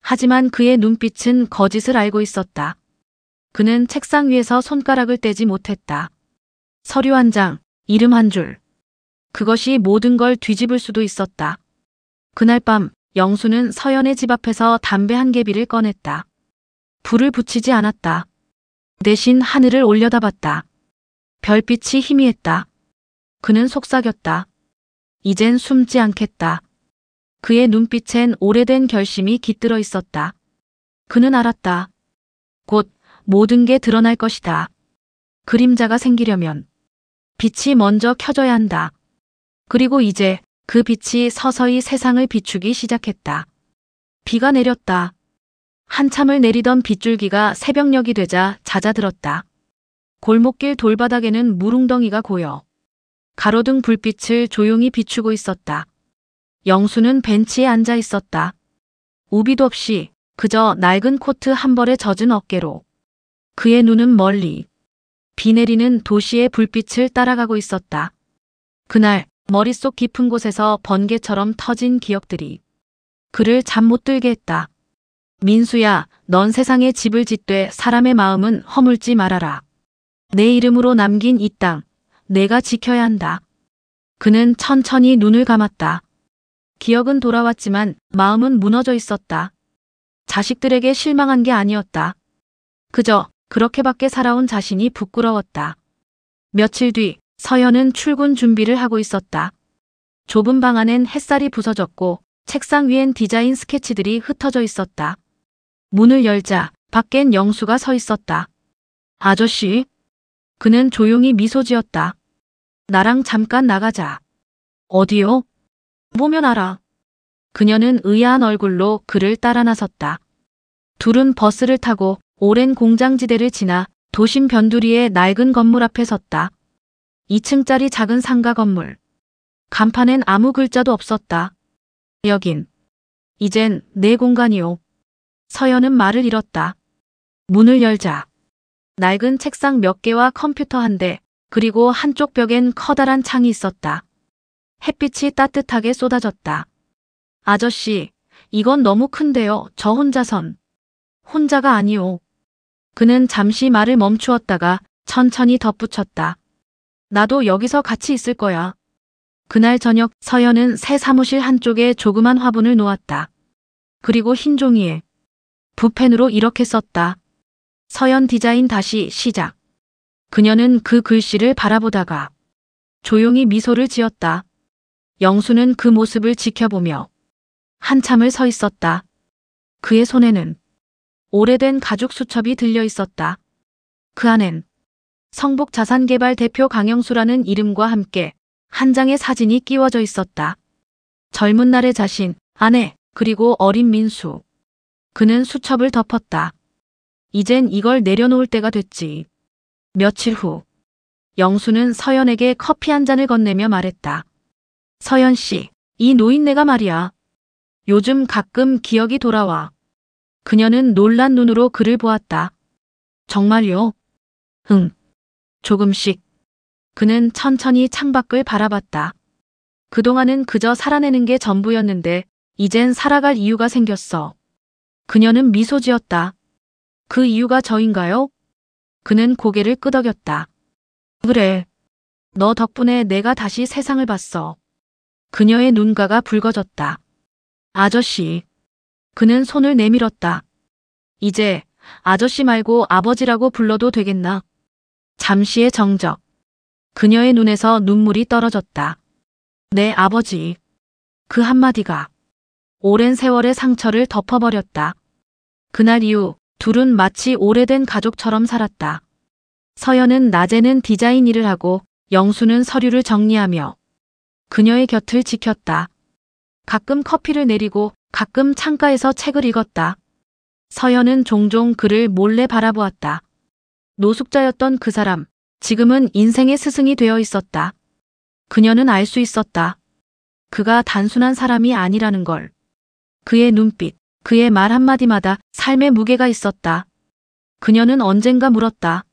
하지만 그의 눈빛은 거짓을 알고 있었다. 그는 책상 위에서 손가락을 떼지 못했다. 서류 한 장, 이름 한 줄. 그것이 모든 걸 뒤집을 수도 있었다. 그날 밤 영수는 서연의 집 앞에서 담배 한 개비를 꺼냈다. 불을 붙이지 않았다. 대신 하늘을 올려다봤다. 별빛이 희미했다. 그는 속삭였다. 이젠 숨지 않겠다. 그의 눈빛엔 오래된 결심이 깃들어 있었다. 그는 알았다. 곧 모든 게 드러날 것이다. 그림자가 생기려면 빛이 먼저 켜져야 한다. 그리고 이제 그 빛이 서서히 세상을 비추기 시작했다. 비가 내렸다. 한참을 내리던 빗줄기가 새벽녘이 되자 잦아들었다. 골목길 돌바닥에는 물웅덩이가 고여 가로등 불빛을 조용히 비추고 있었다. 영수는 벤치에 앉아 있었다. 우비도 없이 그저 낡은 코트 한 벌에 젖은 어깨로. 그의 눈은 멀리 비 내리는 도시의 불빛을 따라가고 있었다. 그날 머릿속 깊은 곳에서 번개처럼 터진 기억들이 그를 잠 못 들게 했다. 민수야, 넌 세상에 집을 짓되 사람의 마음은 허물지 말아라. 내 이름으로 남긴 이 땅, 내가 지켜야 한다. 그는 천천히 눈을 감았다. 기억은 돌아왔지만 마음은 무너져 있었다. 자식들에게 실망한 게 아니었다. 그저 그렇게밖에 살아온 자신이 부끄러웠다. 며칠 뒤 서연은 출근 준비를 하고 있었다. 좁은 방 안엔 햇살이 부서졌고 책상 위엔 디자인 스케치들이 흩어져 있었다. 문을 열자 밖엔 영수가 서 있었다. 아저씨? 그는 조용히 미소 지었다. 나랑 잠깐 나가자. 어디요? 보면 알아. 그녀는 의아한 얼굴로 그를 따라 나섰다. 둘은 버스를 타고 오랜 공장지대를 지나 도심 변두리의 낡은 건물 앞에 섰다. 2층짜리 작은 상가 건물. 간판엔 아무 글자도 없었다. 여긴 이젠 내 공간이요. 서연은 말을 잃었다. 문을 열자 낡은 책상 몇 개와 컴퓨터 한 대, 그리고 한쪽 벽엔 커다란 창이 있었다. 햇빛이 따뜻하게 쏟아졌다. 아저씨, 이건 너무 큰데요. 저 혼자선. 혼자가 아니오. 그는 잠시 말을 멈추었다가 천천히 덧붙였다. 나도 여기서 같이 있을 거야. 그날 저녁 서연은 새 사무실 한쪽에 조그만 화분을 놓았다. 그리고 흰 종이에 붓펜으로 이렇게 썼다. 서연 디자인 다시 시작. 그녀는 그 글씨를 바라보다가 조용히 미소를 지었다. 영수는 그 모습을 지켜보며 한참을 서 있었다. 그의 손에는 오래된 가죽 수첩이 들려 있었다. 그 안엔 성북자산개발 대표 강영수라는 이름과 함께 한 장의 사진이 끼워져 있었다. 젊은 날의 자신, 아내, 그리고 어린 민수. 그는 수첩을 덮었다. 이젠 이걸 내려놓을 때가 됐지. 며칠 후 영수는 서연에게 커피 한 잔을 건네며 말했다. 서연 씨, 이 노인네가 말이야. 요즘 가끔 기억이 돌아와. 그녀는 놀란 눈으로 그를 보았다. 정말요? 응. 조금씩. 그는 천천히 창밖을 바라봤다. 그동안은 그저 살아내는 게 전부였는데 이젠 살아갈 이유가 생겼어. 그녀는 미소 지었다. 그 이유가 저인가요? 그는 고개를 끄덕였다. 그래. 너 덕분에 내가 다시 세상을 봤어. 그녀의 눈가가 붉어졌다. 아저씨. 그는 손을 내밀었다. 이제 아저씨 말고 아버지라고 불러도 되겠나? 잠시의 정적. 그녀의 눈에서 눈물이 떨어졌다. 내 아버지. 그 한마디가 오랜 세월의 상처를 덮어버렸다. 그날 이후 둘은 마치 오래된 가족처럼 살았다. 서연은 낮에는 디자인 일을 하고 영수는 서류를 정리하며 그녀의 곁을 지켰다. 가끔 커피를 내리고 가끔 창가에서 책을 읽었다. 서연은 종종 그를 몰래 바라보았다. 노숙자였던 그 사람, 지금은 인생의 스승이 되어 있었다. 그녀는 알 수 있었다. 그가 단순한 사람이 아니라는 걸. 그의 눈빛, 그의 말 한마디마다 삶의 무게가 있었다. 그녀는 언젠가 물었다.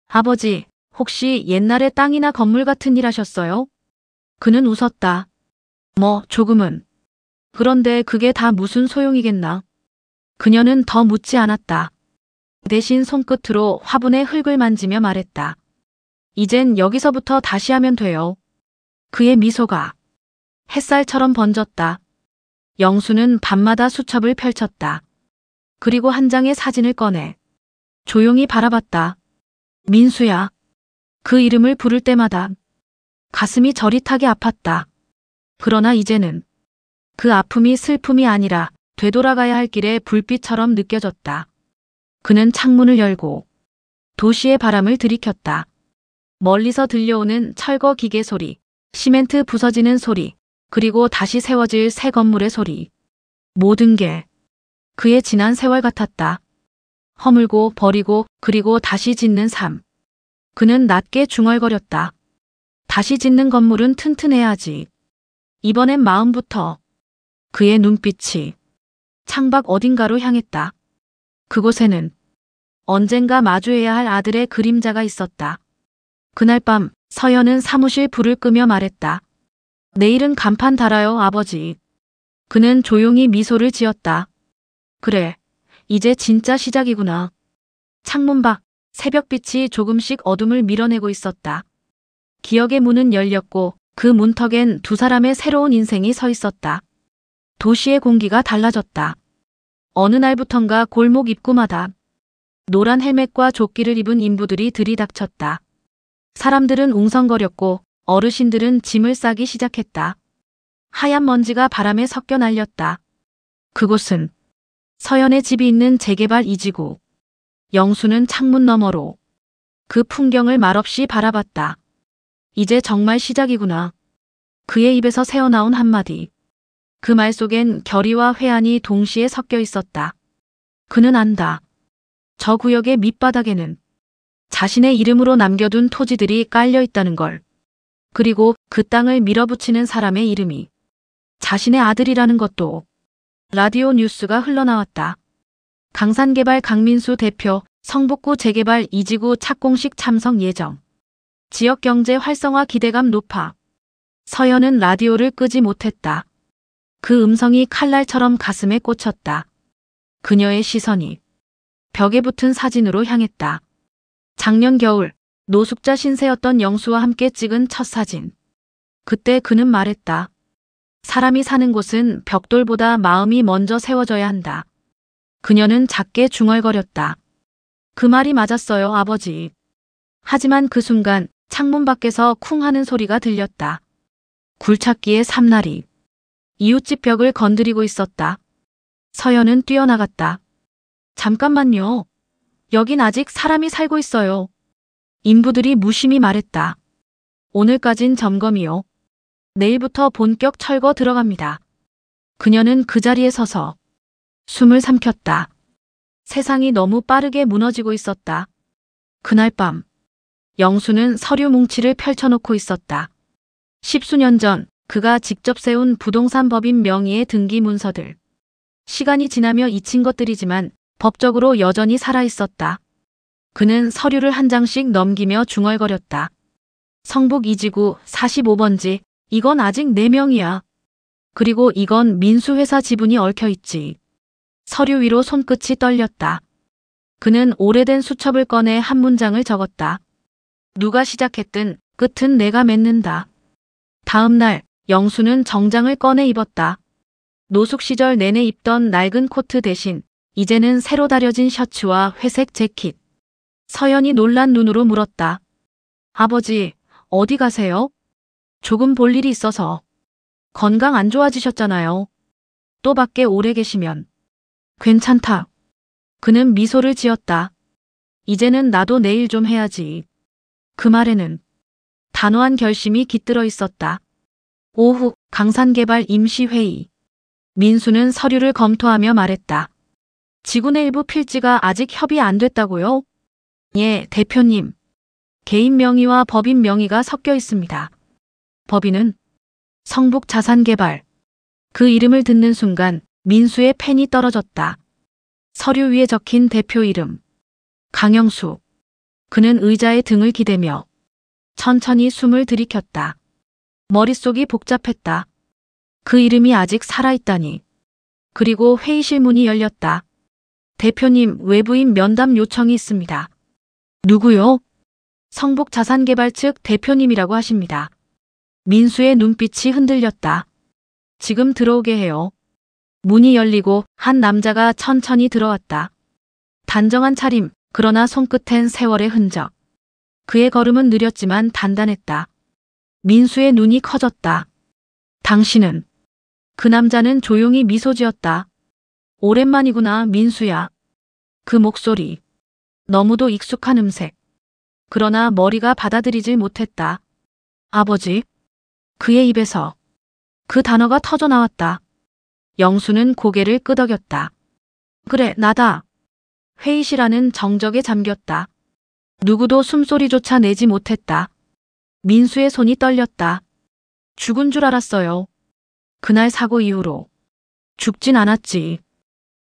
아버지, 혹시 옛날에 땅이나 건물 같은 일 하셨어요? 그는 웃었다. 뭐, 조금은. 그런데 그게 다 무슨 소용이겠나? 그녀는 더 묻지 않았다. 대신 손끝으로 화분의 흙을 만지며 말했다. 이젠 여기서부터 다시 하면 돼요. 그의 미소가 햇살처럼 번졌다. 영수는 밤마다 수첩을 펼쳤다. 그리고 한 장의 사진을 꺼내 조용히 바라봤다. 민수야. 그 이름을 부를 때마다 가슴이 저릿하게 아팠다. 그러나 이제는 그 아픔이 슬픔이 아니라 되돌아가야 할 길의 불빛처럼 느껴졌다. 그는 창문을 열고 도시의 바람을 들이켰다. 멀리서 들려오는 철거 기계 소리, 시멘트 부서지는 소리, 그리고 다시 세워질 새 건물의 소리. 모든 게 그의 지난 세월 같았다. 허물고 버리고 그리고 다시 짓는 삶. 그는 낮게 중얼거렸다. 다시 짓는 건물은 튼튼해야지. 이번엔 마음부터. 그의 눈빛이 창밖 어딘가로 향했다. 그곳에는 언젠가 마주해야 할 아들의 그림자가 있었다. 그날 밤 서연은 사무실 불을 끄며 말했다. 내일은 간판 달아요, 아버지. 그는 조용히 미소를 지었다. 그래, 이제 진짜 시작이구나. 창문 밖 새벽빛이 조금씩 어둠을 밀어내고 있었다. 기억의 문은 열렸고 그 문턱엔 두 사람의 새로운 인생이 서 있었다. 도시의 공기가 달라졌다. 어느 날부턴가 골목 입구마다 노란 헬멧과 조끼를 입은 인부들이 들이닥쳤다. 사람들은 웅성거렸고 어르신들은 짐을 싸기 시작했다. 하얀 먼지가 바람에 섞여 날렸다. 그곳은 서연의 집이 있는 재개발 2지구. 영수는 창문 너머로 그 풍경을 말없이 바라봤다. 이제 정말 시작이구나. 그의 입에서 새어나온 한마디. 그 말 속엔 결의와 회한이 동시에 섞여 있었다. 그는 안다. 저 구역의 밑바닥에는 자신의 이름으로 남겨둔 토지들이 깔려 있다는 걸. 그리고 그 땅을 밀어붙이는 사람의 이름이 자신의 아들이라는 것도. 라디오 뉴스가 흘러나왔다. 강산개발 강민수 대표 성북구 재개발 2지구 착공식 참석 예정. 지역경제 활성화 기대감 높아. 서연은 라디오를 끄지 못했다. 그 음성이 칼날처럼 가슴에 꽂혔다. 그녀의 시선이 벽에 붙은 사진으로 향했다. 작년 겨울 노숙자 신세였던 영수와 함께 찍은 첫 사진. 그때 그는 말했다. 사람이 사는 곳은 벽돌보다 마음이 먼저 세워져야 한다. 그녀는 작게 중얼거렸다. 그 말이 맞았어요, 아버지. 하지만 그 순간 창문 밖에서 쿵 하는 소리가 들렸다. 굴착기의 삼날이 이웃집 벽을 건드리고 있었다. 서연은 뛰어나갔다. 잠깐만요. 여긴 아직 사람이 살고 있어요. 인부들이 무심히 말했다. 오늘까진 점검이요. 내일부터 본격 철거 들어갑니다. 그녀는 그 자리에 서서 숨을 삼켰다. 세상이 너무 빠르게 무너지고 있었다. 그날 밤 영수는 서류 뭉치를 펼쳐놓고 있었다. 10수년 전 그가 직접 세운 부동산 법인 명의의 등기 문서들. 시간이 지나며 잊힌 것들이지만 법적으로 여전히 살아있었다. 그는 서류를 한 장씩 넘기며 중얼거렸다. 성북 2지구 45번지, 이건 아직 4명이야. 그리고 이건 민수회사 지분이 얽혀있지. 서류 위로 손끝이 떨렸다. 그는 오래된 수첩을 꺼내 한 문장을 적었다. 누가 시작했든 끝은 내가 맺는다. 다음 날 영수는 정장을 꺼내 입었다. 노숙 시절 내내 입던 낡은 코트 대신 이제는 새로 다려진 셔츠와 회색 재킷. 서연이 놀란 눈으로 물었다. 아버지, 어디 가세요? 조금 볼 일이 있어서. 건강 안 좋아지셨잖아요. 또 밖에 오래 계시면. 괜찮다. 그는 미소를 지었다. 이제는 나도 내일 좀 해야지. 그 말에는 단호한 결심이 깃들어 있었다. 오후 강산개발 임시회의. 민수는 서류를 검토하며 말했다. 지구내 일부 필지가 아직 협의 안 됐다고요? 예, 대표님. 개인 명의와 법인 명의가 섞여 있습니다. 법인은 성북자산개발. 그 이름을 듣는 순간 민수의 펜이 떨어졌다. 서류 위에 적힌 대표 이름. 강영수. 그는 의자에 등을 기대며 천천히 숨을 들이켰다. 머릿속이 복잡했다. 그 이름이 아직 살아있다니. 그리고 회의실 문이 열렸다. 대표님, 외부인 면담 요청이 있습니다. 누구요? 성북자산개발 측 대표님이라고 하십니다. 민수의 눈빛이 흔들렸다. 지금 들어오게 해요. 문이 열리고 한 남자가 천천히 들어왔다. 단정한 차림, 그러나 손끝엔 세월의 흔적. 그의 걸음은 느렸지만 단단했다. 민수의 눈이 커졌다. 당신은? 그 남자는 조용히 미소 지었다. 오랜만이구나, 민수야. 그 목소리. 너무도 익숙한 음색. 그러나 머리가 받아들이질 못했다. 아버지? 그의 입에서 그 단어가 터져 나왔다. 영수는 고개를 끄덕였다. 그래, 나다. 회의실 안은 정적에 잠겼다. 누구도 숨소리조차 내지 못했다. 민수의 손이 떨렸다. 죽은 줄 알았어요. 그날 사고 이후로. 죽진 않았지.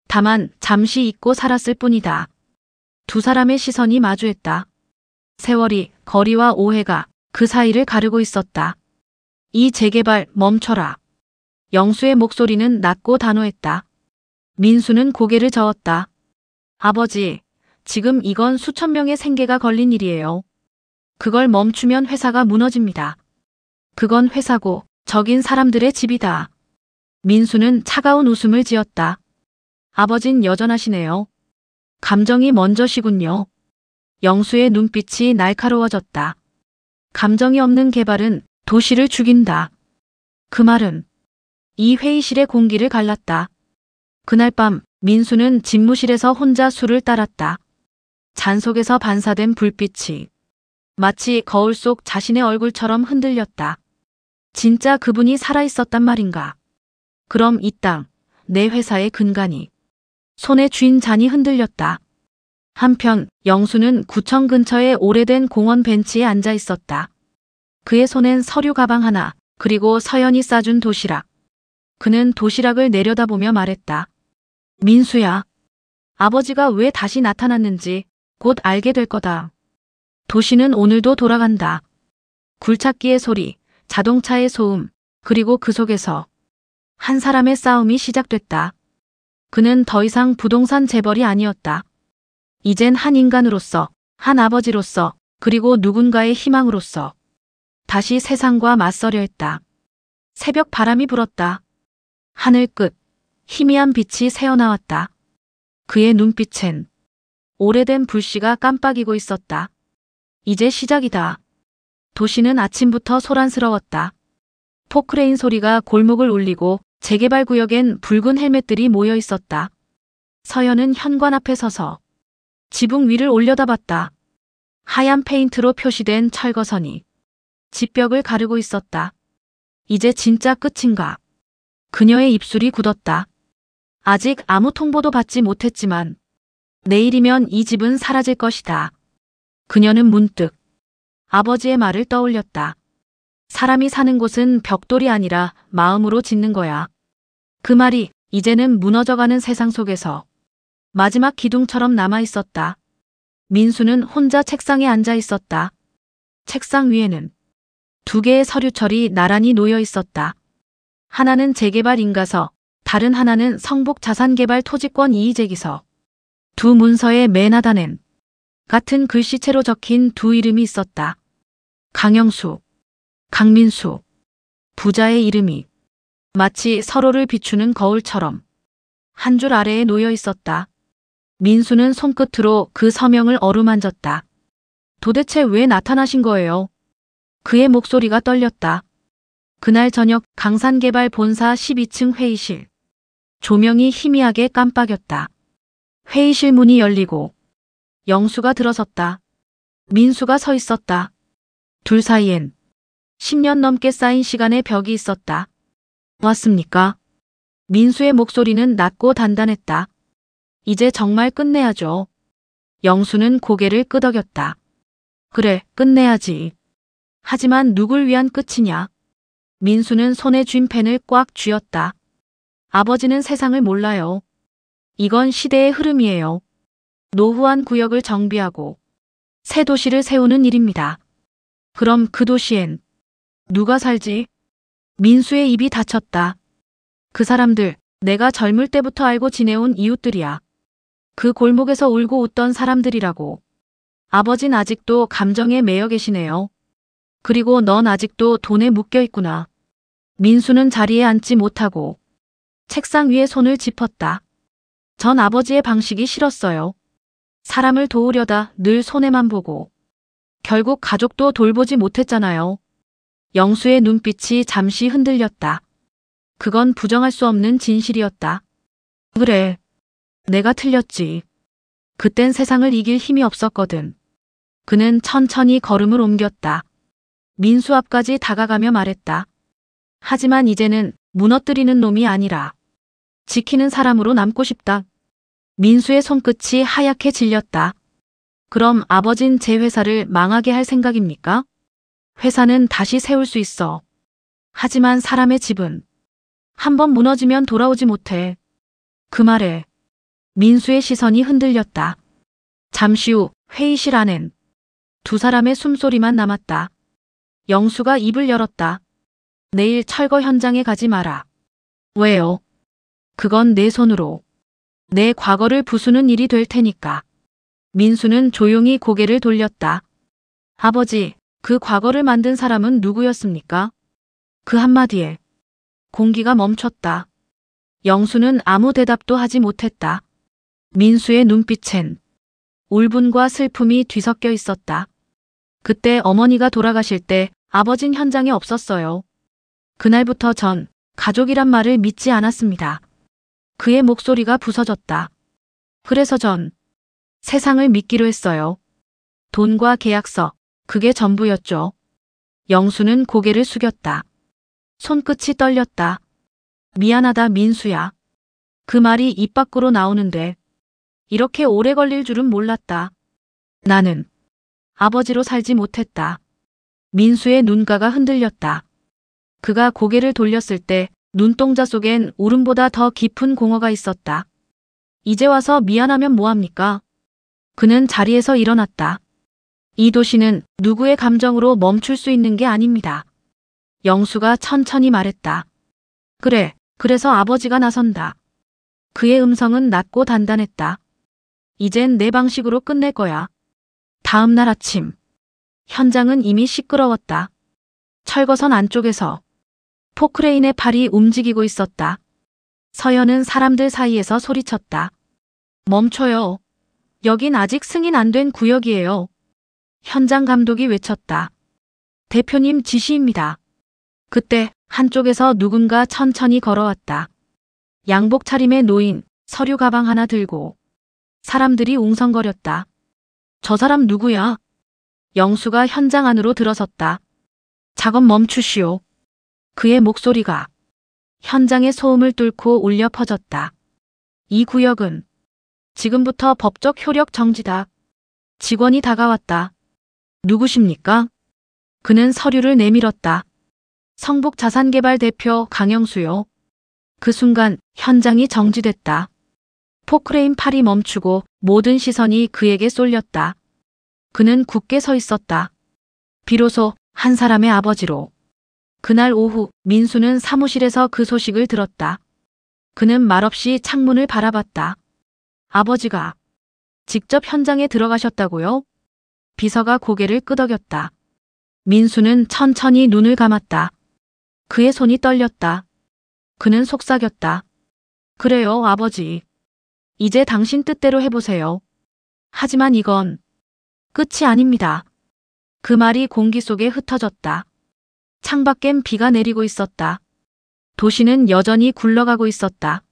다만 잠시 잊고 살았을 뿐이다. 두 사람의 시선이 마주했다. 세월이, 거리와 오해가 그 사이를 가르고 있었다. 이 재개발 멈춰라. 영수의 목소리는 낮고 단호했다. 민수는 고개를 저었다. 아버지, 지금 이건 수천 명의 생계가 걸린 일이에요. 그걸 멈추면 회사가 무너집니다. 그건 회사고 적인 사람들의 집이다. 민수는 차가운 웃음을 지었다. 아버진 여전하시네요. 감정이 먼저시군요. 영수의 눈빛이 날카로워졌다. 감정이 없는 개발은 도시를 죽인다. 그 말은 이 회의실의 공기를 갈랐다. 그날 밤 민수는 집무실에서 혼자 술을 따랐다. 잔 속에서 반사된 불빛이 마치 거울 속 자신의 얼굴처럼 흔들렸다. 진짜 그분이 살아있었단 말인가? 그럼 이 땅, 내 회사의 근간이. 손에 쥔 잔이 흔들렸다. 한편 영수는 구청 근처의 오래된 공원 벤치에 앉아 있었다. 그의 손엔 서류 가방 하나, 그리고 서연이 싸준 도시락. 그는 도시락을 내려다보며 말했다. 민수야, 아버지가 왜 다시 나타났는지 곧 알게 될 거다. 도시는 오늘도 돌아간다. 굴착기의 소리, 자동차의 소음, 그리고 그 속에서 한 사람의 싸움이 시작됐다. 그는 더 이상 부동산 재벌이 아니었다. 이젠 한 인간으로서, 한 아버지로서, 그리고 누군가의 희망으로서 다시 세상과 맞서려 했다. 새벽 바람이 불었다. 하늘 끝, 희미한 빛이 새어나왔다. 그의 눈빛엔 오래된 불씨가 깜빡이고 있었다. 이제 시작이다. 도시는 아침부터 소란스러웠다. 포크레인 소리가 골목을 울리고 재개발 구역엔 붉은 헬멧들이 모여 있었다. 서연은 현관 앞에 서서 지붕 위를 올려다봤다. 하얀 페인트로 표시된 철거선이 집벽을 가르고 있었다. 이제 진짜 끝인가? 그녀의 입술이 굳었다. 아직 아무 통보도 받지 못했지만 내일이면 이 집은 사라질 것이다. 그녀는 문득 아버지의 말을 떠올렸다. 사람이 사는 곳은 벽돌이 아니라 마음으로 짓는 거야. 그 말이 이제는 무너져가는 세상 속에서 마지막 기둥처럼 남아 있었다. 민수는 혼자 책상에 앉아 있었다. 책상 위에는 두 개의 서류철이 나란히 놓여 있었다. 하나는 재개발 인가서, 다른 하나는 성북자산개발 토지권 이의제기서. 두 문서의 맨 하단엔 같은 글씨체로 적힌 두 이름이 있었다. 강영수, 강민수. 부자의 이름이 마치 서로를 비추는 거울처럼 한 줄 아래에 놓여 있었다. 민수는 손끝으로 그 서명을 어루만졌다. 도대체 왜 나타나신 거예요? 그의 목소리가 떨렸다. 그날 저녁 강산개발본사 12층 회의실. 조명이 희미하게 깜빡였다. 회의실 문이 열리고 영수가 들어섰다. 민수가 서 있었다. 둘 사이엔 10년 넘게 쌓인 시간의 벽이 있었다. 왔습니까? 민수의 목소리는 낮고 단단했다. 이제 정말 끝내야죠. 영수는 고개를 끄덕였다. 그래, 끝내야지. 하지만 누굴 위한 끝이냐? 민수는 손에 쥔 펜을 꽉 쥐었다. 아버지는 세상을 몰라요. 이건 시대의 흐름이에요. 노후한 구역을 정비하고 새 도시를 세우는 일입니다. 그럼 그 도시엔 누가 살지? 민수의 입이 닫혔다. 그 사람들, 내가 젊을 때부터 알고 지내온 이웃들이야. 그 골목에서 울고 웃던 사람들이라고. 아버진 아직도 감정에 매여 계시네요. 그리고 넌 아직도 돈에 묶여 있구나. 민수는 자리에 앉지 못하고 책상 위에 손을 짚었다. 전 아버지의 방식이 싫었어요. 사람을 도우려다 늘 손해만 보고. 결국 가족도 돌보지 못했잖아요. 영수의 눈빛이 잠시 흔들렸다. 그건 부정할 수 없는 진실이었다. 그래, 내가 틀렸지. 그땐 세상을 이길 힘이 없었거든. 그는 천천히 걸음을 옮겼다. 민수 앞까지 다가가며 말했다. 하지만 이제는 무너뜨리는 놈이 아니라 지키는 사람으로 남고 싶다. 민수의 손끝이 하얗게 질렸다. 그럼 아버진 제 회사를 망하게 할 생각입니까? 회사는 다시 세울 수 있어. 하지만 사람의 집은 한번 무너지면 돌아오지 못해. 그 말에 민수의 시선이 흔들렸다. 잠시 후 회의실 안엔 두 사람의 숨소리만 남았다. 영수가 입을 열었다. 내일 철거 현장에 가지 마라. 왜요? 그건 내 손으로 내 과거를 부수는 일이 될 테니까. 민수는 조용히 고개를 돌렸다. 아버지, 그 과거를 만든 사람은 누구였습니까? 그 한마디에 공기가 멈췄다. 영수는 아무 대답도 하지 못했다. 민수의 눈빛엔 울분과 슬픔이 뒤섞여 있었다. 그때 어머니가 돌아가실 때 아버진 현장에 없었어요. 그날부터 전 가족이란 말을 믿지 않았습니다. 그의 목소리가 부서졌다. 그래서 전 세상을 믿기로 했어요. 돈과 계약서, 그게 전부였죠. 영수는 고개를 숙였다. 손끝이 떨렸다. 미안하다 민수야. 그 말이 입 밖으로 나오는데 이렇게 오래 걸릴 줄은 몰랐다. 나는 아버지로 살지 못했다. 민수의 눈가가 흔들렸다. 그가 고개를 돌렸을 때 눈동자 속엔 울음보다 더 깊은 공허가 있었다. 이제 와서 미안하면 뭐합니까? 그는 자리에서 일어났다. 이 도시는 누구의 감정으로 멈출 수 있는 게 아닙니다. 영수가 천천히 말했다. 그래, 그래서 아버지가 나선다. 그의 음성은 낮고 단단했다. 이젠 내 방식으로 끝낼 거야. 다음 날 아침. 현장은 이미 시끄러웠다. 철거선 안쪽에서 포크레인의 팔이 움직이고 있었다. 서연은 사람들 사이에서 소리쳤다. 멈춰요. 여긴 아직 승인 안 된 구역이에요. 현장 감독이 외쳤다. 대표님 지시입니다. 그때 한쪽에서 누군가 천천히 걸어왔다. 양복 차림의 노인, 서류 가방 하나 들고. 사람들이 웅성거렸다. 저 사람 누구야? 영수가 현장 안으로 들어섰다. 작업 멈추시오. 그의 목소리가 현장의 소음을 뚫고 울려 퍼졌다. 이 구역은 지금부터 법적 효력 정지다. 직원이 다가왔다. 누구십니까? 그는 서류를 내밀었다. 성북자산개발 대표 강영수요. 그 순간 현장이 정지됐다. 포크레인 팔이 멈추고 모든 시선이 그에게 쏠렸다. 그는 굳게 서 있었다. 비로소 한 사람의 아버지로. 그날 오후 민수는 사무실에서 그 소식을 들었다. 그는 말없이 창문을 바라봤다. 아버지가 직접 현장에 들어가셨다고요? 비서가 고개를 끄덕였다. 민수는 천천히 눈을 감았다. 그의 손이 떨렸다. 그는 속삭였다. 그래요, 아버지. 이제 당신 뜻대로 해보세요. 하지만 이건 끝이 아닙니다. 그 말이 공기 속에 흩어졌다. 창밖엔 비가 내리고 있었다. 도시는 여전히 굴러가고 있었다.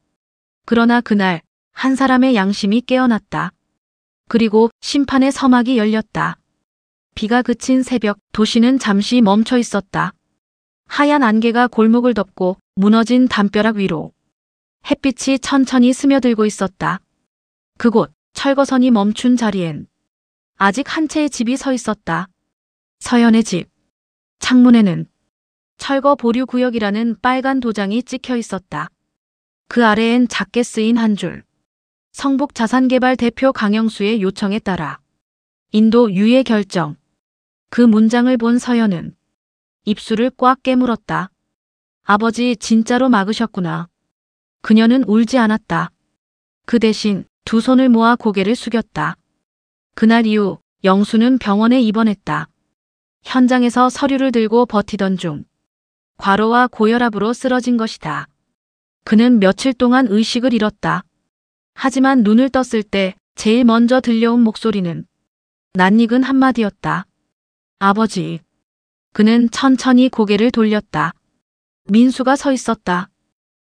그러나 그날 한 사람의 양심이 깨어났다. 그리고 심판의 서막이 열렸다. 비가 그친 새벽, 도시는 잠시 멈춰 있었다. 하얀 안개가 골목을 덮고 무너진 담벼락 위로 햇빛이 천천히 스며들고 있었다. 그곳 철거선이 멈춘 자리엔 아직 한 채의 집이 서 있었다. 서연의 집. 창문에는 철거 보류 구역이라는 빨간 도장이 찍혀 있었다. 그 아래엔 작게 쓰인 한 줄. 성북 자산개발 대표 강영수의 요청에 따라 인도 유예 결정. 그 문장을 본 서연은 입술을 꽉 깨물었다. 아버지 진짜로 막으셨구나. 그녀는 울지 않았다. 그 대신 두 손을 모아 고개를 숙였다. 그날 이후 영수는 병원에 입원했다. 현장에서 서류를 들고 버티던 중 과로와 고혈압으로 쓰러진 것이다. 그는 며칠 동안 의식을 잃었다. 하지만 눈을 떴을 때 제일 먼저 들려온 목소리는 낯익은 한마디였다. 아버지. 그는 천천히 고개를 돌렸다. 민수가 서 있었다.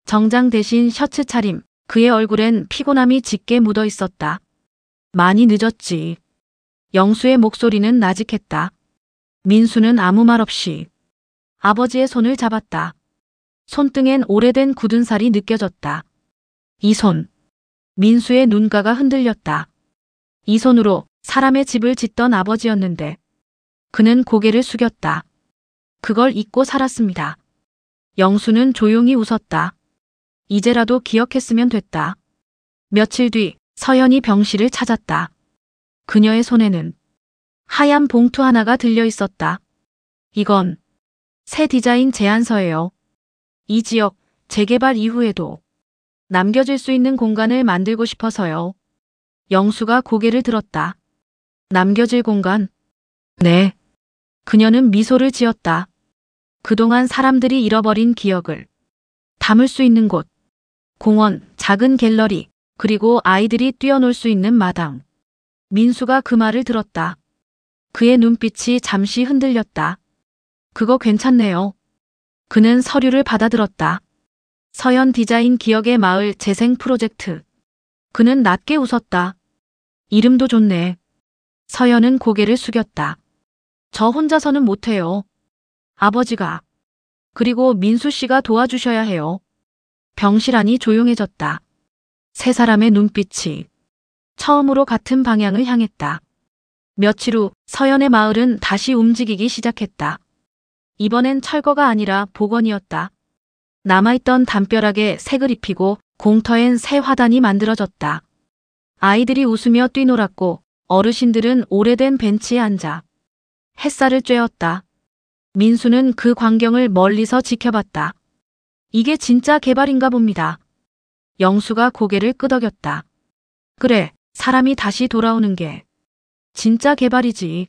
정장 대신 셔츠 차림, 그의 얼굴엔 피곤함이 짙게 묻어 있었다. 많이 늦었지. 영수의 목소리는 나직했다. 민수는 아무 말 없이 아버지의 손을 잡았다. 손등엔 오래된 굳은 살이 느껴졌다. 이 손. 민수의 눈가가 흔들렸다. 이 손으로 사람의 집을 짓던 아버지였는데 그는 고개를 숙였다. 그걸 잊고 살았습니다. 영수는 조용히 웃었다. 이제라도 기억했으면 됐다. 며칠 뒤 서연이 병실을 찾았다. 그녀의 손에는 하얀 봉투 하나가 들려 있었다. 이건 새 디자인 제안서예요. 이 지역 재개발 이후에도 남겨질 수 있는 공간을 만들고 싶어서요. 영수가 고개를 들었다. 남겨질 공간? 네. 그녀는 미소를 지었다. 그동안 사람들이 잃어버린 기억을 담을 수 있는 곳. 공원, 작은 갤러리, 그리고 아이들이 뛰어놀 수 있는 마당. 민수가 그 말을 들었다. 그의 눈빛이 잠시 흔들렸다. 그거 괜찮네요. 그는 서류를 받아들었다. 서연 디자인 기억의 마을 재생 프로젝트. 그는 낮게 웃었다. 이름도 좋네. 서연은 고개를 숙였다. 저 혼자서는 못해요. 아버지가. 그리고 민수 씨가 도와주셔야 해요. 병실 안이 조용해졌다. 세 사람의 눈빛이 처음으로 같은 방향을 향했다. 며칠 후 서연의 마을은 다시 움직이기 시작했다. 이번엔 철거가 아니라 복원이었다. 남아있던 담벼락에 색을 입히고 공터엔 새 화단이 만들어졌다. 아이들이 웃으며 뛰놀았고 어르신들은 오래된 벤치에 앉아 햇살을 쬐었다. 민수는 그 광경을 멀리서 지켜봤다. 이게 진짜 개발인가 봅니다. 영수가 고개를 끄덕였다. 그래, 사람이 다시 돌아오는 게 진짜 개발이지.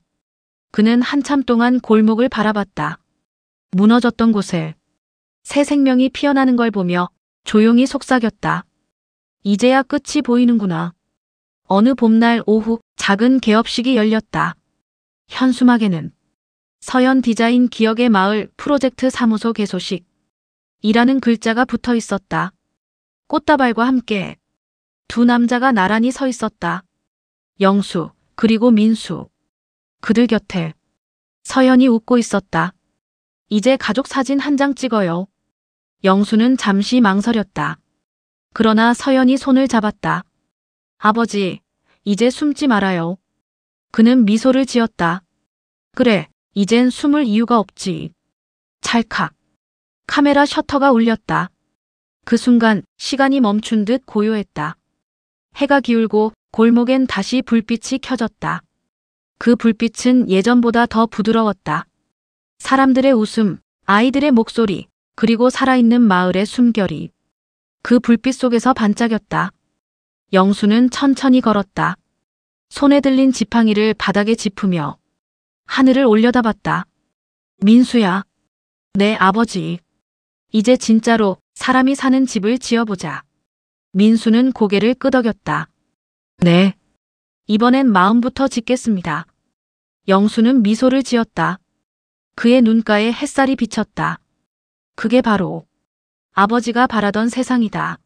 그는 한참 동안 골목을 바라봤다. 무너졌던 곳에 새 생명이 피어나는 걸 보며 조용히 속삭였다. 이제야 끝이 보이는구나. 어느 봄날 오후 작은 개업식이 열렸다. 현수막에는 서연 디자인 기억의 마을 프로젝트 사무소 개소식 이라는 글자가 붙어 있었다. 꽃다발과 함께 두 남자가 나란히 서 있었다. 영수, 그리고 민수. 그들 곁에 서연이 웃고 있었다. 이제 가족 사진 한 장 찍어요. 영수는 잠시 망설였다. 그러나 서연이 손을 잡았다. 아버지, 이제 숨지 말아요. 그는 미소를 지었다. 그래, 이젠 숨을 이유가 없지. 찰칵. 카메라 셔터가 울렸다. 그 순간 시간이 멈춘 듯 고요했다. 해가 기울고 골목엔 다시 불빛이 켜졌다. 그 불빛은 예전보다 더 부드러웠다. 사람들의 웃음, 아이들의 목소리, 그리고 살아있는 마을의 숨결이 그 불빛 속에서 반짝였다. 영수는 천천히 걸었다. 손에 들린 지팡이를 바닥에 짚으며 하늘을 올려다봤다. 민수야, 내 아버지. 이제 진짜로 사람이 사는 집을 지어보자. 민수는 고개를 끄덕였다. 네. 이번엔 마음부터 짓겠습니다. 영수는 미소를 지었다. 그의 눈가에 햇살이 비쳤다. 그게 바로 아버지가 바라던 세상이다.